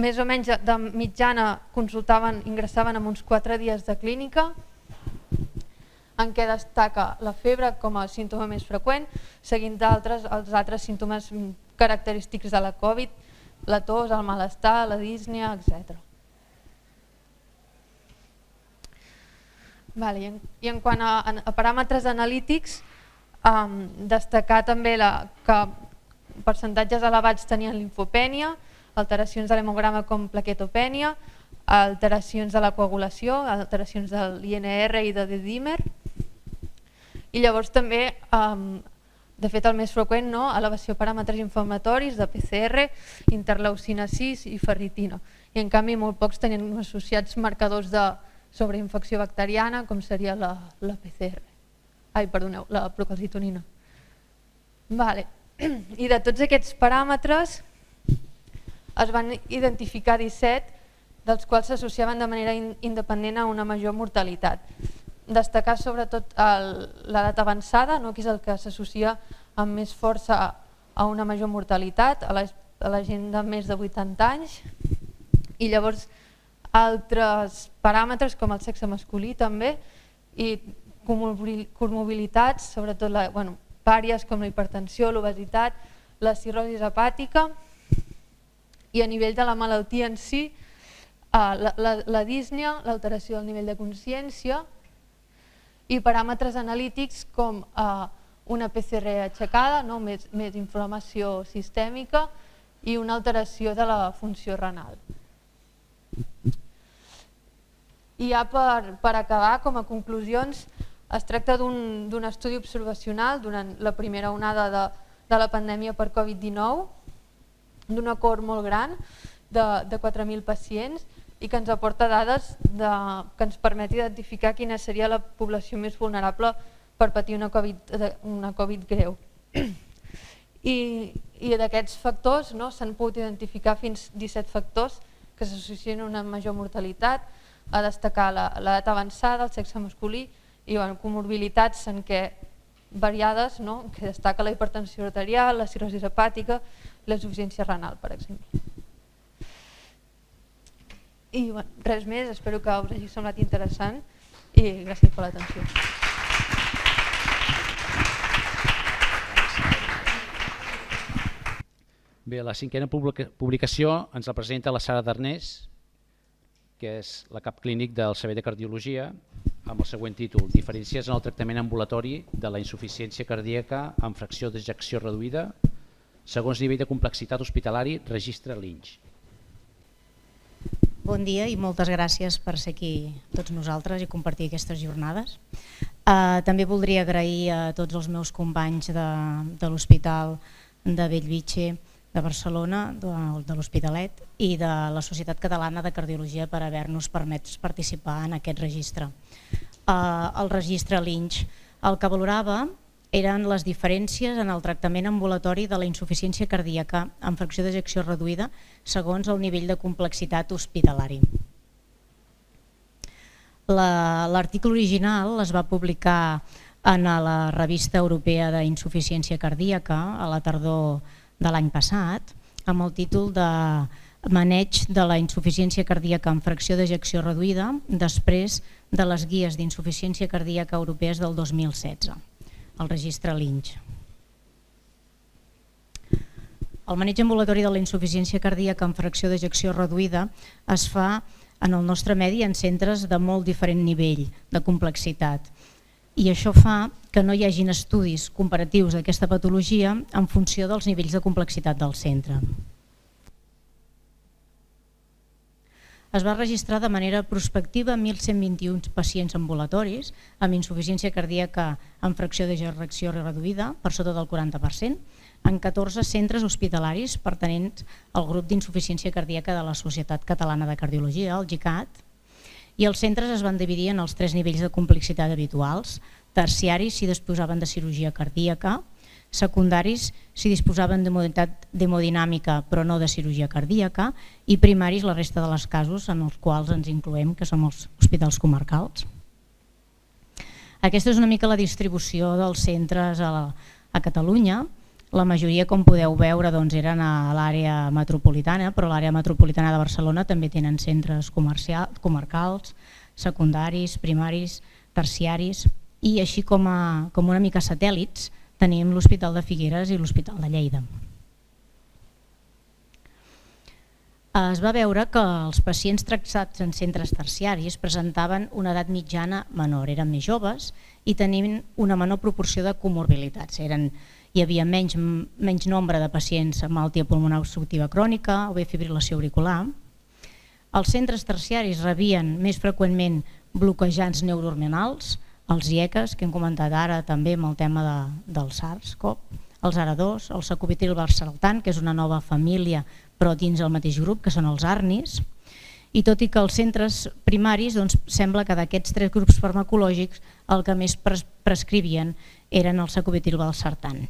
més o menys de mitjana ingressaven en uns 4 dies de clínica, en què destaca la febre com a símptoma més freqüent, seguint els altres símptomes característics de la Covid, la tos, el malestar, la dísnia, etc. I en quant a paràmetres analítics, destacar també que percentatges elevats tenien limfopènia, alteracions de l'hemograma com plaquetopènia, alteracions de la coagulació, alteracions de l'INR i de D-dímer. I llavors també, de fet el més freqüent, elevació de paràmetres inflamatoris de PCR, interleucina 6 i ferritina. I en canvi molt pocs tenien associats marcadors de sobreinfecció bacteriana com seria la procalcitonina. I de tots aquests paràmetres es van identificar 17, dels quals s'associaven de manera independent a una major mortalitat. Destacar sobretot l'edat avançada, que és el que s'associa amb més força a una major mortalitat, a la gent de més de 80 anys, i llavors altres paràmetres com el sexe masculí també, i comorbilitats, sobretot pàries com la hipertensió, l'obesitat, la cirrosi hepàtica, i a nivell de la malaltia en si, la dísnia, l'alteració del nivell de consciència i paràmetres analítics com una PCR aixecada, més inflamació sistèmica i una alteració de la funció renal. I ja per acabar, com a conclusions, es tracta d'un estudi observacional durant la primera onada de la pandèmia per Covid-19, d'una cohort molt gran de 4.000 pacients i que ens aporta dades que ens permet identificar quina seria la població més vulnerable per patir una Covid greu. I d'aquests factors s'han pogut identificar fins 17 factors que s'associen a una major mortalitat, a destacar l'edat avançada, el sexe masculí i comorbilitats en què variades, que destaca la hipertensió arterial, la cirrosi hepàtica i la insuficiència renal, per exemple. I res més, espero que us hagi semblat interessant i gràcies per l'atenció. Bé, la cinquena publicació ens la presenta la Sara Darnés, que és la cap clínic del Servei de Cardiologia, amb el següent títol: Diferències en el tractament ambulatori de la insuficiència cardíaca amb fracció d'ejecció reduïda, segons nivell de complexitat hospitalari, registre Lynch. Bon dia i moltes gràcies per ser aquí tots nosaltres i compartir aquestes jornades. També voldria agrair a tots els meus companys de l'Hospital de Bellvitge de Barcelona, de l'Hospitalet i de la Societat Catalana de Cardiologia per haver-nos permès participar en aquest registre. El registre Lynch, el que valorava eren les diferències en el tractament ambulatori de la insuficiència cardíaca amb fracció d'ejecció reduïda segons el nivell de complexitat hospitalari. L'article original es va publicar en la revista europea d'insuficiència cardíaca a la tardor de l'any passat amb el títol de Maneig de la insuficiència cardíaca amb fracció d'ejecció reduïda després de les guies d'insuficiència cardíaca europees del 2016, el registre Lynch. El maneig ambulatori de la insuficiència cardíaca amb fracció d'ejecció reduïda es fa en el nostre medi en centres de molt diferent nivell de complexitat i això fa que no hi hagin estudis comparatius d'aquesta patologia en funció dels nivells de complexitat del centre. Es va registrar de manera prospectiva 1.121 pacients ambulatoris amb insuficiència cardíaca amb fracció d'ejerecció reduïda per sota del 40% en 14 centres hospitalaris pertanents al grup d'insuficiència cardíaca de la Societat Catalana de Cardiologia, el GICAT, i els centres es van dividir en els 3 nivells de complexitat habituals: terciaris si disposaven de cirurgia cardíaca, secundaris si disposaven d'hemodinàmica però no de cirurgia cardíaca, i primaris la resta de les casos en els quals ens incloem, que són els hospitals comarcals. Aquesta és una mica la distribució dels centres a Catalunya. La majoria, com podeu veure, eren a l'àrea metropolitana, però l'àrea metropolitana de Barcelona també tenen centres comarcals, secundaris, primaris, terciaris, i així com una mica satèl·lits tenim l'Hospital de Figueres i l'Hospital de Lleida. Es va veure que els pacients tractats en centres terciaris presentaven una edat mitjana menor, eren més joves i tenien una menor proporció de comorbilitats. Hi havia menys nombre de pacients amb malaltia pulmonar obstructiva crònica o bé fibril·lació auricular. Els centres terciaris rebien més freqüentment bloquejants neurohormonals, els IECAs, que hem comentat ara també amb el tema del SARS-CoV, els ARA2, el sacubitril/valsartan, que és una nova família però dins el mateix grup, que són els ARNIs, i tot i que els centres primaris sembla que d'aquests 3 grups farmacològics el que més prescrivien eren el sacubitril/valsartan.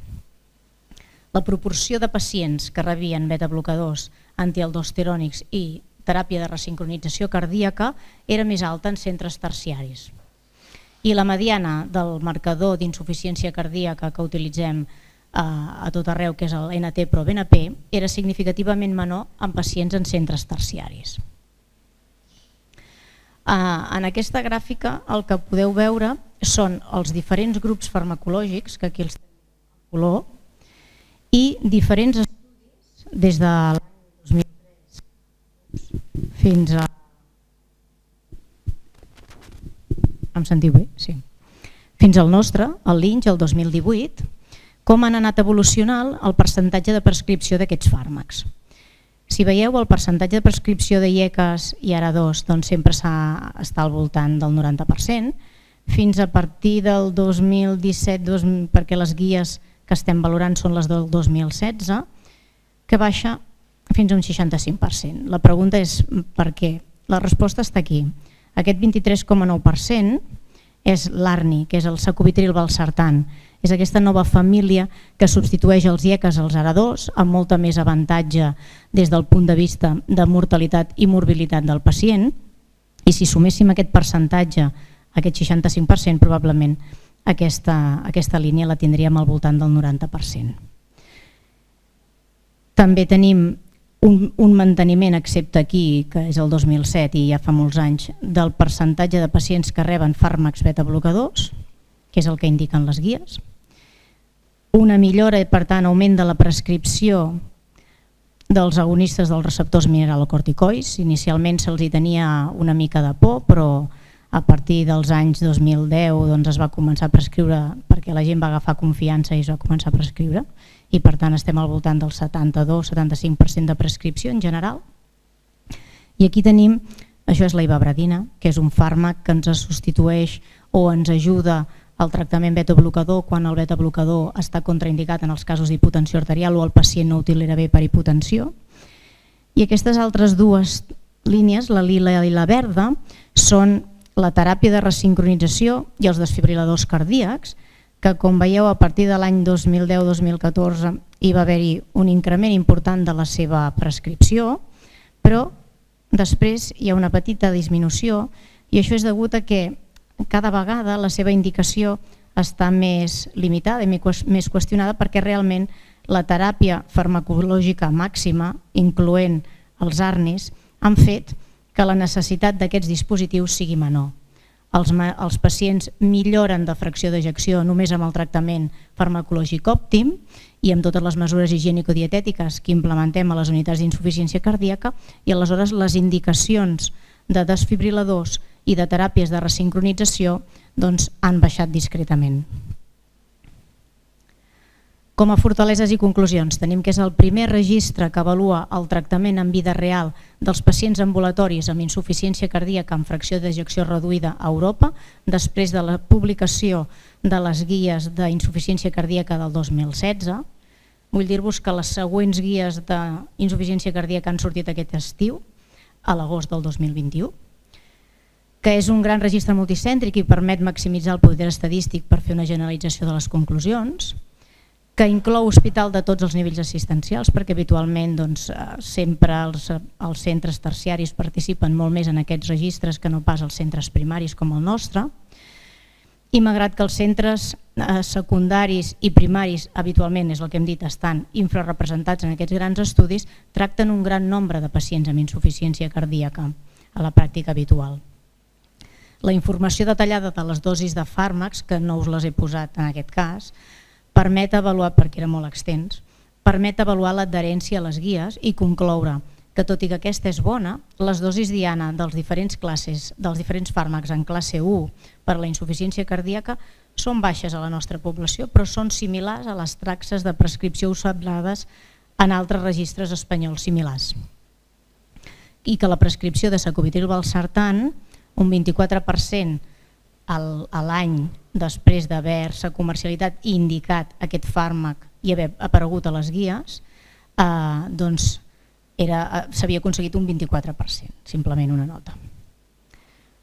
La proporció de pacients que rebien beta-blocadors, antialdosterònics i teràpia de resincronització cardíaca era més alta en centres terciaris. I la mediana del marcador d'insuficiència cardíaca que utilitzem a tot arreu, que és el NT-proBNP, era significativament menor en pacients en centres terciaris. En aquesta gràfica el que podeu veure són els diferents grups farmacològics, que aquí els tenim en color, i diferents estudis des de l'any 2003 fins a... Em sentiu bé? Sí. Fins al nostre, el LINX, el 2018, com han anat evolucionant el percentatge de prescripció d'aquests fàrmacs. Si veieu, el percentatge de prescripció de IECAs i ARA2 sempre està al voltant del 90%, fins a partir del 2017, perquè les guies que estem valorant són les del 2016, que baixa fins a un 65%. La pregunta és per què? La resposta està aquí. Aquest 23,9% és l'ARNI, que és el sacubitril/valsartan. És aquesta nova família que substitueix els IECAs als ARA2 amb molta més avantatge des del punt de vista de mortalitat i morbilitat del pacient, i si suméssim aquest percentatge, aquest 65%, probablement aquesta línia la tindríem al voltant del 90%. També tenim un manteniment, excepte aquí, que és el 2007 i ja fa molts anys, del percentatge de pacients que reben fàrmacs beta-blocadors, que és el que indiquen les guies. Una millora i, per tant, augment de la prescripció dels agonistes dels receptors mineralocorticoides. Inicialment se'ls tenia una mica de por, però a partir dels anys 2010 es va començar a prescriure perquè la gent va agafar confiança i es va començar a prescriure, i per tant estem al voltant del 72-75% de prescripció en general. I aquí tenim, això és la ivabradina, que és un fàrmac que ens substitueix o ens ajuda al tractament beta-blocador quan el beta-blocador està contraindicat en els casos d'hipotensió arterial o el pacient no ho tolera bé per hipotensió. I aquestes altres dues línies, la lila i la verda, són la teràpia de resincronització i els desfibriladors cardíacs, que com veieu a partir de l'any 2010-2014 hi va haver-hi un increment important de la seva prescripció, però després hi ha una petita disminució, i això és degut a que cada vegada la seva indicació està més limitada i més qüestionada, perquè realment la teràpia farmacològica màxima, incloent els ARNIs, han fet que la necessitat d'aquests dispositius sigui menor. Els pacients milloren de fracció d'ejecció només amb el tractament farmacològic òptim i amb totes les mesures higiènico-dietètiques que implementem a les unitats d'insuficiència cardíaca, i aleshores les indicacions de desfibriladors i de teràpies de resincronització han baixat discretament. Com a fortaleses i conclusions, tenim que és el primer registre que avalua el tractament en vida real dels pacients ambulatoris amb insuficiència cardíaca amb fracció d'ejecció reduïda a Europa, després de la publicació de les guies d'insuficiència cardíaca del 2016. Vull dir-vos que les següents guies d'insuficiència cardíaca han sortit aquest estiu, a l'agost del 2021, que és un gran registre multicèntric i permet maximitzar el poder estadístic per fer una generalització de les conclusions, que inclou hospital de tots els nivells assistencials, perquè habitualment sempre els centres terciaris participen molt més en aquests registres que no pas els centres primaris com el nostre, i malgrat que els centres secundaris i primaris habitualment, és el que hem dit, estan infrarrepresentats en aquests grans estudis, tracten un gran nombre de pacients amb insuficiència cardíaca a la pràctica habitual. La informació detallada de les dosis de fàrmacs, que no us les he posat en aquest cas, permet avaluar, perquè era molt extens, permet avaluar l'adherència a les guies i concloure que tot i que aquesta és bona, les dosis diana dels diferents fàrmacs en classe 1 per a la insuficiència cardíaca són baixes a la nostra població, però són similars a les taxes de prescripció observades en altres registres espanyols similars. I que la prescripció de sacubitril/valsartan, un 24% a l'any després d'haver-se comercialitzat i indicat aquest fàrmac i haver aparegut a les guies, s'havia aconseguit un 24%, simplement una nota.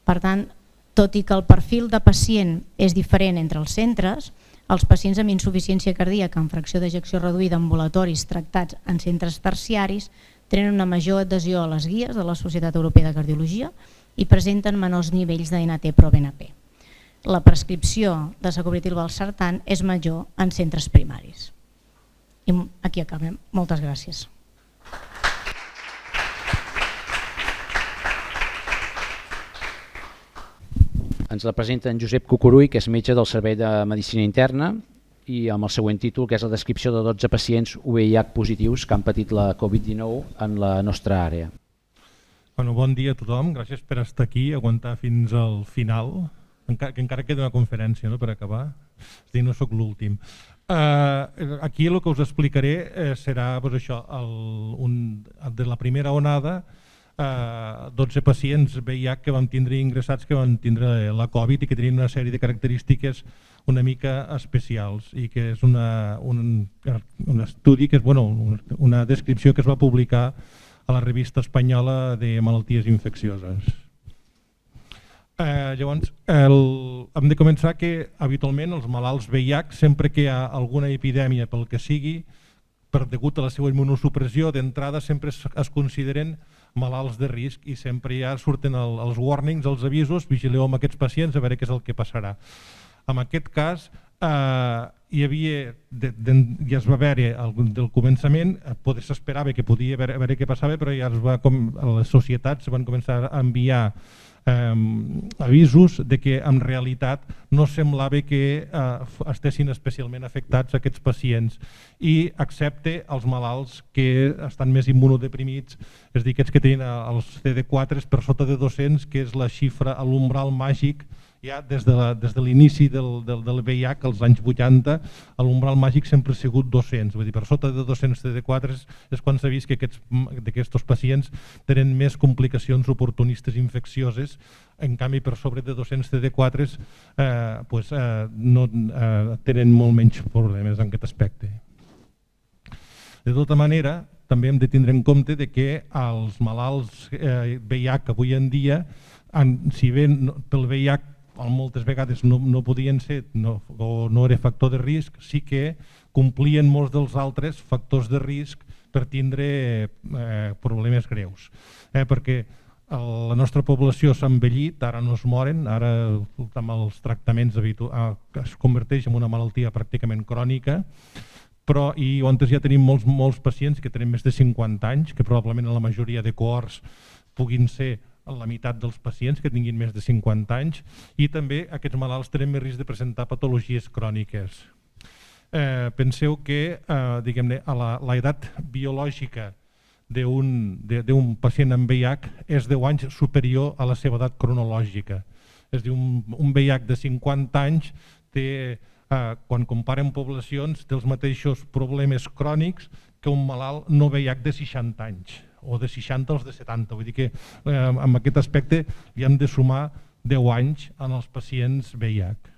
Per tant, tot i que el perfil de pacient és diferent entre els centres, els pacients amb insuficiència cardíaca amb fracció d'ejecció reduïda ambulatoris tractats en centres terciaris tenen una major adhesió a les guies de la Societat Europea de Cardiologia i presenten menors nivells de NT-proBNP. La prescripció de sacubitril/valsartan és major en centres primaris. I aquí acabem. Moltes gràcies. Ens la presenta en Josep Cucurull, que és metge del Servei de Medicina Interna, i amb el següent títol, que és la descripció de 12 pacients VIH positius que han patit la Covid-19 en la nostra àrea. Bon dia a tothom, gràcies per estar aquí i aguantar fins al final, que encara queda una conferència per acabar, és a dir, no soc l'últim. Aquí el que us explicaré serà això, de la primera onada, 12 pacients VIH que vam tindre ingressats, que van tindre la Covid i que tenien una sèrie de característiques una mica especials i que és un estudi, que és una descripció que es va publicar a la revista espanyola de malalties infeccioses. Llavors, hem de començar que habitualment els malalts VIH, sempre que hi ha alguna epidèmia pel que sigui, per degut a la seva immunosupressió, d'entrada sempre es consideren malalts de risc i sempre ja surten els warnings, els avisos, vigileu amb aquests pacients a veure què és el que passarà. En aquest cas, hi havia, ja es va veure del començament, s'esperava que podia veure què passava, però ja les societats van començar a enviar avisos de que en realitat no semblava que estessin especialment afectats aquests pacients, i excepte els malalts que estan més immunodeprimits, és a dir, aquests que tenen els CD4 per sota de 200, que és la xifra a l'umbral màgic. Ja des de l'inici del VIH, als anys 80, l'umbral màgic sempre ha sigut 200, vull dir, per sota de 200 CD4 és quan s'ha vist que aquests pacients tenen més complicacions oportunistes infeccioses, en canvi per sobre de 200 CD4 tenen molt menys problemes en aquest aspecte. De tota manera, també hem de tindre en compte que els malalts VIH avui en dia, si bé pel VIH moltes vegades no podien ser o no era factor de risc, sí que complien molts dels altres factors de risc per tindre problemes greus. Perquè la nostra població s'ha envellit, ara no es moren, ara amb els tractaments es converteix en una malaltia pràcticament crònica, i on ja tenim molts pacients que tenen més de 50 anys, que probablement en la majoria de cohorts puguin ser la meitat dels pacients que tinguin més de 50 anys, i també aquests malalts tenen més risc de presentar patologies cròniques. Penseu que l'edat biològica d'un pacient amb VIH és 10 anys superior a la seva edat cronològica. És a dir, un VIH de 50 anys té, quan comparen poblacions, té els mateixos problemes crònics que un malalt no VIH de 60 anys, o de 60 als de 70. Vull dir que en aquest aspecte hi hem de sumar 10 anys en els pacients VIH.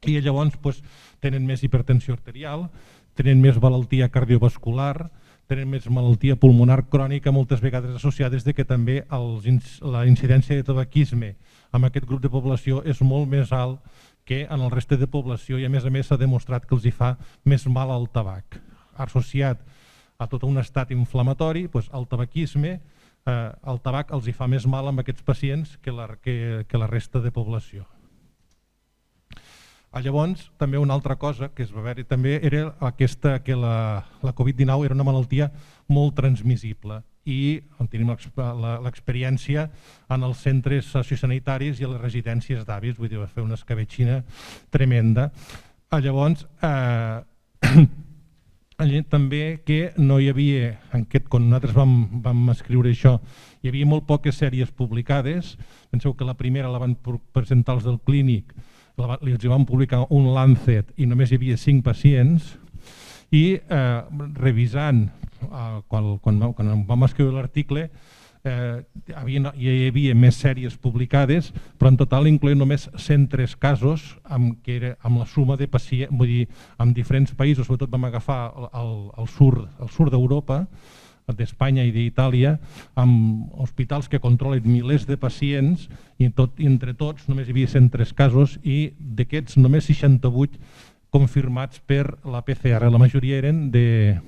I llavors tenen més hipertensió arterial, tenen més malaltia cardiovascular, tenen més malaltia pulmonar crònica, moltes vegades associades que també la incidència de tabaquisme en aquest grup de població és molt més alt que en el reste de població i a més s'ha demostrat que els hi fa més mal al tabac. Associat a tot un estat inflamatori, el tabaquisme, el tabac els hi fa més mal amb aquests pacients que la resta de població. Llavors, també una altra cosa que es va veure també era aquesta, que la Covid-19 era una malaltia molt transmissible i tenim l'experiència en els centres sociosanitaris i a les residències d'avis, vull dir, va fer una escabetxina tremenda. Llavors, també que no hi havia, quan nosaltres vam escriure això, hi havia molt poques sèries publicades. Penseu que la primera la van presentar els del Clínic, els van publicar un Lancet i només hi havia 5 pacients, i revisant, quan vam escriure l'article, hi havia més sèries publicades, però en total incloïen només 103 casos amb la suma de pacients, vull dir, en diferents països, sobretot vam agafar el sud d'Europa, d'Espanya i d'Itàlia, amb hospitals que controlen milers de pacients i entre tots només hi havia 103 casos i d'aquests només 68 confirmats per la PCR. La majoria eren de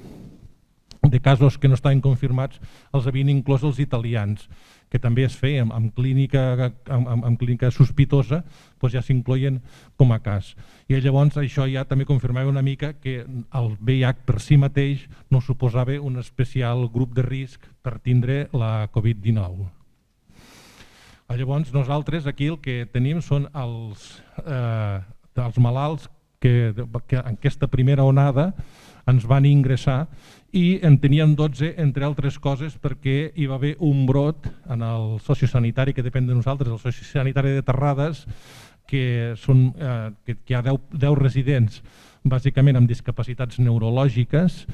casos que no estaven confirmats, els havien inclòs els italians, que també es feia amb clínica sospitosa, ja s'incloïen com a cas. I llavors això ja també confirmava una mica que el VIH per si mateix no suposava un especial grup de risc per tindre la Covid-19. Llavors nosaltres aquí el que tenim són els malalts que en aquesta primera onada ens van ingressar i en teníem 12, entre altres coses, perquè hi va haver un brot en el sociosanitari que depèn de nosaltres, el sociosanitari de Terrades, que hi ha 10 residents bàsicament amb discapacitats neurològiques,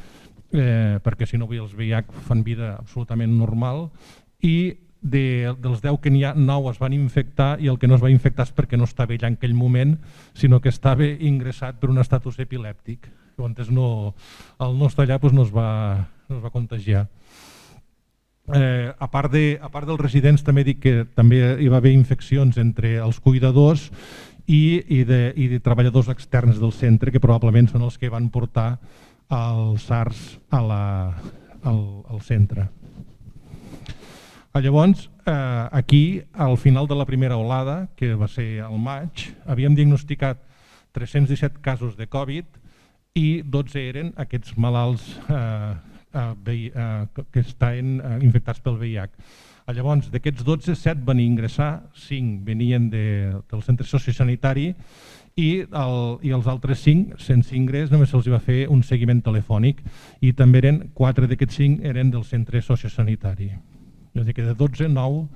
perquè si no els VIH fan vida absolutament normal, i dels 10 que n'hi ha, 9 es van infectar i el que no es va infectar és perquè no estava allà en aquell moment, sinó que estava ingressat per un estatus epilèptic. Llavors el no estar allà no es va contagiar. A part dels residents també dic que també hi va haver infeccions entre els cuidadors i de treballadors externs del centre, que probablement són els que van portar el SARS al centre. Llavors, aquí, al final de la primera onada, que va ser al maig, havíem diagnosticat 317 casos de Covid i 12 eren aquests malalts que estaven infectats pel VIH. Llavors, d'aquests 12, 7 van ingressar, 5 venien del centre sociosanitari i els altres 5, sense ingrés, només se'ls va fer un seguiment telefònic i també 4 d'aquests 5 eren del centre sociosanitari. És a dir, que de 12, 9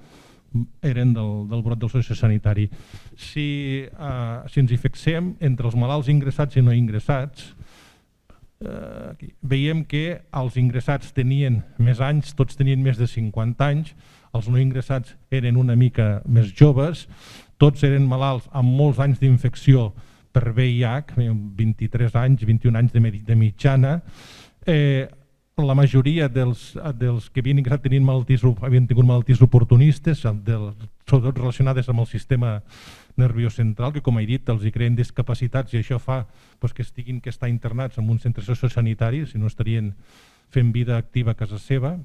eren del brot del sociosanitari. Si ens hi fixem, entre els malalts ingressats i no ingressats, veiem que els ingressats tenien més anys, tots tenien més de 50 anys, els no ingressats eren una mica més joves, tots eren malalts amb molts anys d'infecció per VIH, 23 anys, 21 anys de mitjana. La majoria dels que havien ingressat havien tingut malalties oportunistes, sobretot relacionades amb el sistema nerviós central, que com he dit els hi creen discapacitats i això fa que estiguin que estar internats en un centre sociosanitari, si no estarien fent vida activa a casa seva.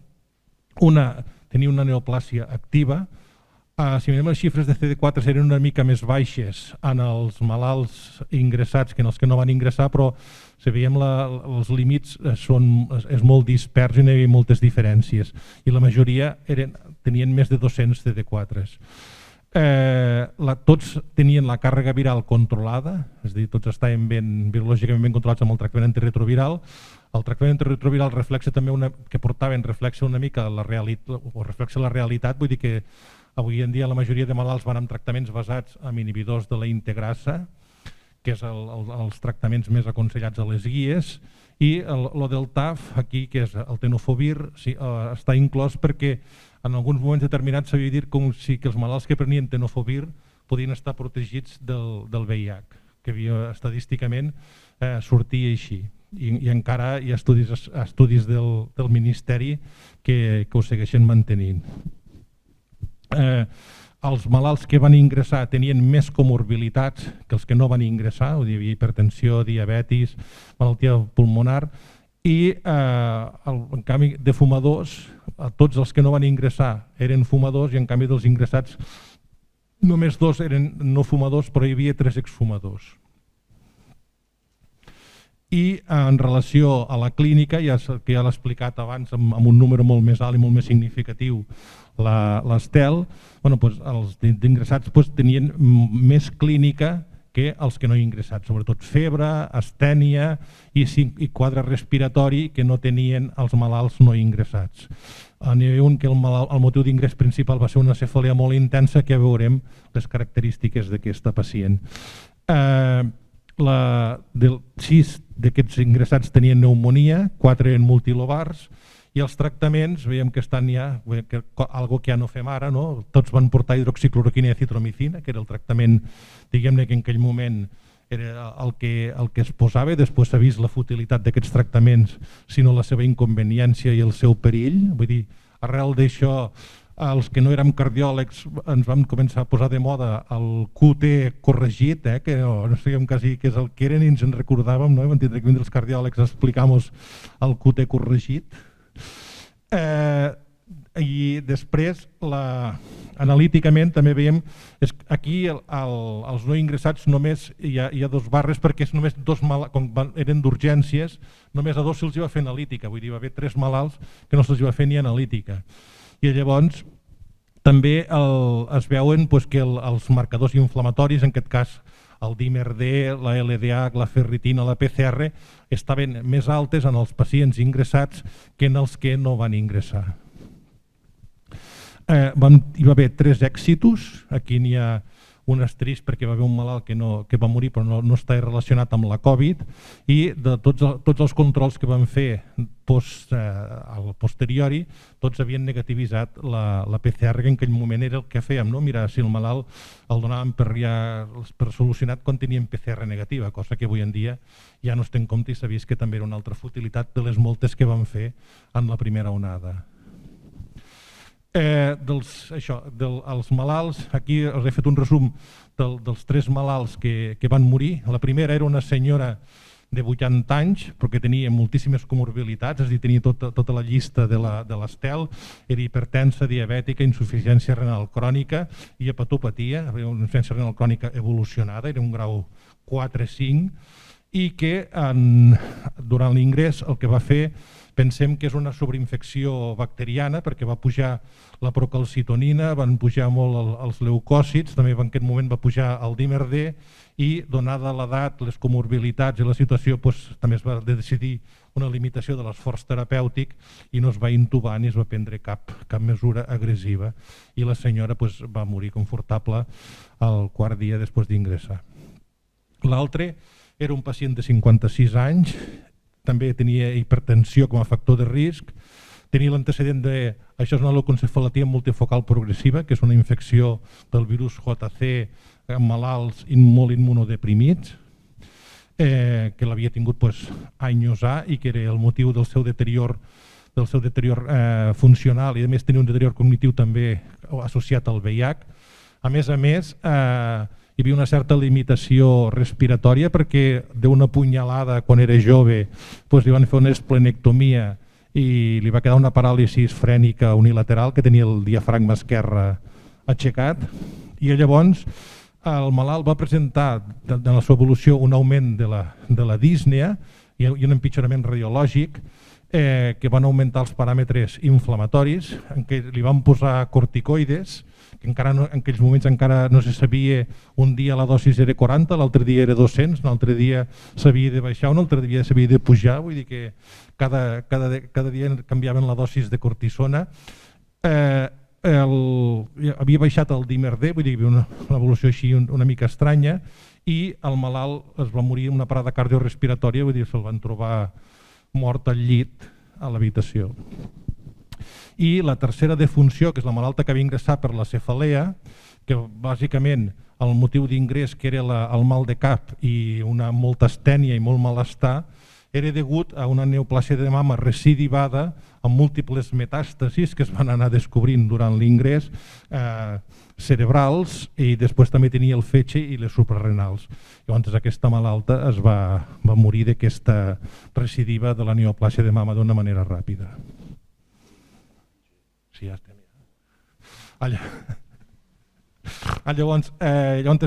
Tenia una neoplàsia activa. Si mirem les xifres de CD4 eren una mica més baixes en els malalts ingressats que en els que no van ingressar, però si veiem els límits és molt dispers i no hi havia moltes diferències i la majoria tenien més de 200 CD4s. Tots tenien la càrrega viral controlada, és a dir, tots estaven virològicament ben controlats amb el tractament antiretroviral. El tractament antiretroviral reflexa també que portaven reflexa una mica la realitat, vull dir que Avui en dia la majoria de malalts van amb tractaments basats en inhibidors de la integrasa, que és els tractaments més aconsellats a les guies, i el del TAF, aquí, que és el tenofovir, està inclòs perquè en alguns moments determinats s'havia dit com si que els malalts que prenien tenofovir podien estar protegits del VIH, que estadísticament sortia així. I encara hi ha estudis del Ministeri que ho segueixen mantenint. Els malalts que van ingressar tenien més comorbilitats que els que no van ingressar, hi havia hipertensió, diabetis, malaltia pulmonar, i en canvi de fumadors, tots els que no van ingressar eren fumadors i en canvi dels ingressats només 2 eren no fumadors, però hi havia 3 exfumadors. I en relació a la clínica, que ja l'he explicat abans amb un número molt més alt i molt més significatiu, l'Estel, els ingressats tenien més clínica que els que no ingressats, sobretot febre, astènia i quadre respiratori que no tenien els malalts no ingressats. N'hi havia un que el motiu d'ingrés principal va ser una cefalea molt intensa, que veurem les característiques d'aquesta pacient. 6 d'aquests ingressats tenien pneumonia, 4 eren multilobars, i els tractaments, veiem que estan ja, algo que ja no fem ara, tots van portar hidroxicloroquina i acitromicina, que era el tractament, diguem-ne que en aquell moment era el que es posava, després s'ha vist la futilitat d'aquests tractaments, sinó la seva inconveniència i el seu perill. Vull dir, arrel d'això, els que no érem cardiòlegs ens vam començar a posar de moda el QT corregit, que no sabíem quasi què és el que eren i ens en recordàvem, vam tindre que vindre els cardiòlegs a explicar-nos el QT corregit. I després, analíticament, també veiem aquí els no ingressats només hi ha 2 barres perquè només 2 malalts, com eren d'urgències, només a 2 se'ls va fer analítica, vull dir, va haver 3 malalts que no se'ls va fer ni analítica. I llavors també es veuen que els marcadors inflamatoris, en aquest cas el dímer-D, la LDH, la ferritina, la PCR, estaven més altes en els pacients ingressats que en els que no van ingressar. Hi va haver 3 èxitos, aquí n'hi ha un asterisc perquè va haver un malalt que va morir però no està relacionat amb la Covid, i de tots els controls que van fer al posteriori, tots havien negativitzat la PCR, que en aquell moment era el que fèiem, mirar si el malalt el donàvem per solucionat quan tenien PCR negativa, cosa que avui en dia ja no es té en compte i s'ha vist que també era una altra futilitat de les moltes que van fer en la primera onada. Els malalts, aquí us he fet un resum dels 3 malalts que van morir. La primera era una senyora de 80 anys, però que tenia moltíssimes comorbilitats, és a dir, tenia tota la llista de l'Estel, era hipertensa, diabètica, insuficiència renal crònica i hepatopatia, una insuficiència renal crònica evolucionada, era un grau 4-5, i que durant l'ingrés el que va fer, pensem que és una sobreinfecció bacteriana perquè va pujar la procalcitonina, van pujar molt els leucòcits, també en aquest moment va pujar el dímer-D, i donada l'edat, les comorbilitats i la situació, també es va decidir una limitació de l'esforç terapèutic i no es va intubar ni es va prendre cap mesura agressiva, i la senyora va morir confortable al 4è dia després d'ingressar. L'altre era un pacient de 56 anys, també tenia hipertensió com a factor de risc, tenia l'antecedent de, això és una leucoencefalopatia multifocal progressiva, que és una infecció del virus JC en malalts molt immunodeprimits, que l'havia tingut anys A i que era el motiu del seu deterior funcional, i a més tenia un deterior cognitiu també associat al VIH. A més, hi havia una certa limitació respiratòria perquè d'una punyalada quan era jove li van fer una esplenectomia i li va quedar una paràlisi frènica unilateral, que tenia el diafragma esquerre aixecat, i llavors el malalt va presentar en la seva evolució un augment de la dísnea i un empitjorament radiològic, que van augmentar els paràmetres inflamatoris, en què li van posar corticoides, que en aquells moments encara no se sabia, un dia la dosis era 40, l'altre dia era 200, un altre dia s'havia de baixar, un altre dia s'havia de pujar, vull dir que cada dia canviaven la dosis de cortisona. havia baixat el DIMER-D, vull dir, hi havia una evolució així una mica estranya, i el malalt es va morir en una parada cardiorrespiratòria, vull dir, se'l van trobar mort al llit a l'habitació. I la tercera defunció, que és la malalta que havia ingressat per la cefalea, que bàsicament el motiu d'ingrés, que era el mal de cap i una molta astènia i molt malestar, era degut a una neoplàsia de mama recidivada amb múltiples metàstasis que es van anar descobrint durant l'ingrés, cerebrals, i després també tenia el fetge i les suprarrenals. Llavors aquesta malalta es va morir d'aquesta recidiva de la neoplàsia de mama d'una manera ràpida. Sí, ja estem. Llavors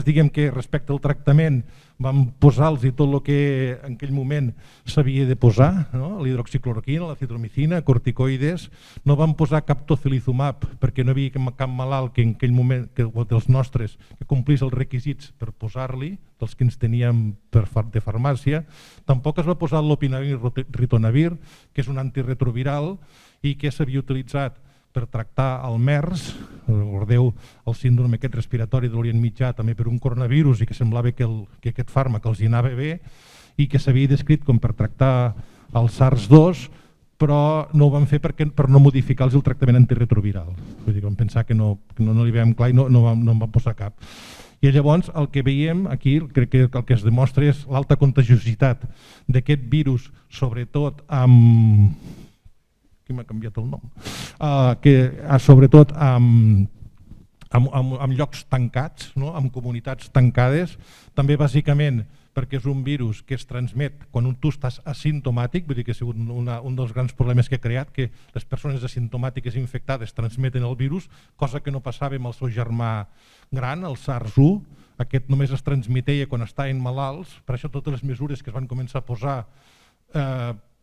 diguem que respecte al tractament vam posar-los tot el que en aquell moment s'havia de posar, l'hidroxicloroquina, la citromicina, corticoides. No vam posar cap tocilizumab perquè no havia cap malalt que en aquell moment, dels nostres, que complís els requisits per posar-li, dels que ens teníem de farmàcia. Tampoc es va posar l'opinavir ritonavir, que és un antiretroviral i que s'havia utilitzat per tractar el MERS, recordeu el síndrome aquest respiratori de l'Orient Mitjà, també per un coronavirus, i que semblava que aquest fàrmac els hi anava bé i que s'havia descrit com per tractar el SARS-2, però no ho van fer per no modificar el tractament antiretroviral. Vull dir, vam pensar que no li veiem clar i no en vam posar cap. I llavors el que veiem aquí, crec que el que es demostra és l'alta contagiositat d'aquest virus, sobretot amb... Aquí m'ha canviat el nom, sobretot amb llocs tancats, amb comunitats tancades, també bàsicament perquè és un virus que es transmet quan tu estàs asimptomàtic, vull dir que ha sigut un dels grans problemes que ha creat, que les persones asimptomàtiques infectades transmeten el virus, cosa que no passava amb el seu germà gran, el SARS-1, aquest només es transmetia quan estaven malalts, per això totes les mesures que es van començar a posar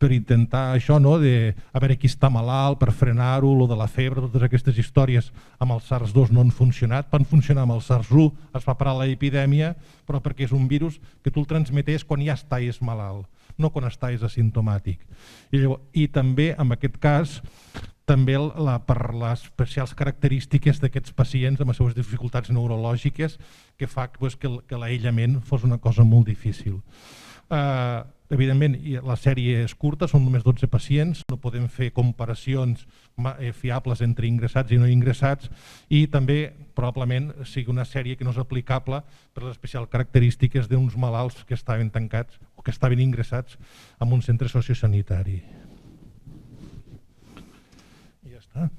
per intentar això, de a veure qui està malalt, per frenar-ho, lo de la febre, totes aquestes històries amb el SARS-2 no han funcionat, van funcionar amb el SARS-1, es va parar l'epidèmia, però perquè és un virus que tu el transmetés quan ja estàs malalt, no quan estàs asimptomàtic. I també, en aquest cas, també per les especials característiques d'aquests pacients amb les seves dificultats neurològiques que fa que l'aïllament fos una cosa molt difícil. Evidentment, la sèrie és curta, són només 12 pacients, no podem fer comparacions fiables entre ingressats i no ingressats, i també probablement sigui una sèrie que no és aplicable per les especials característiques d'uns malalts que estaven tancats o que estaven ingressats en un centre sociosanitari. I ja està.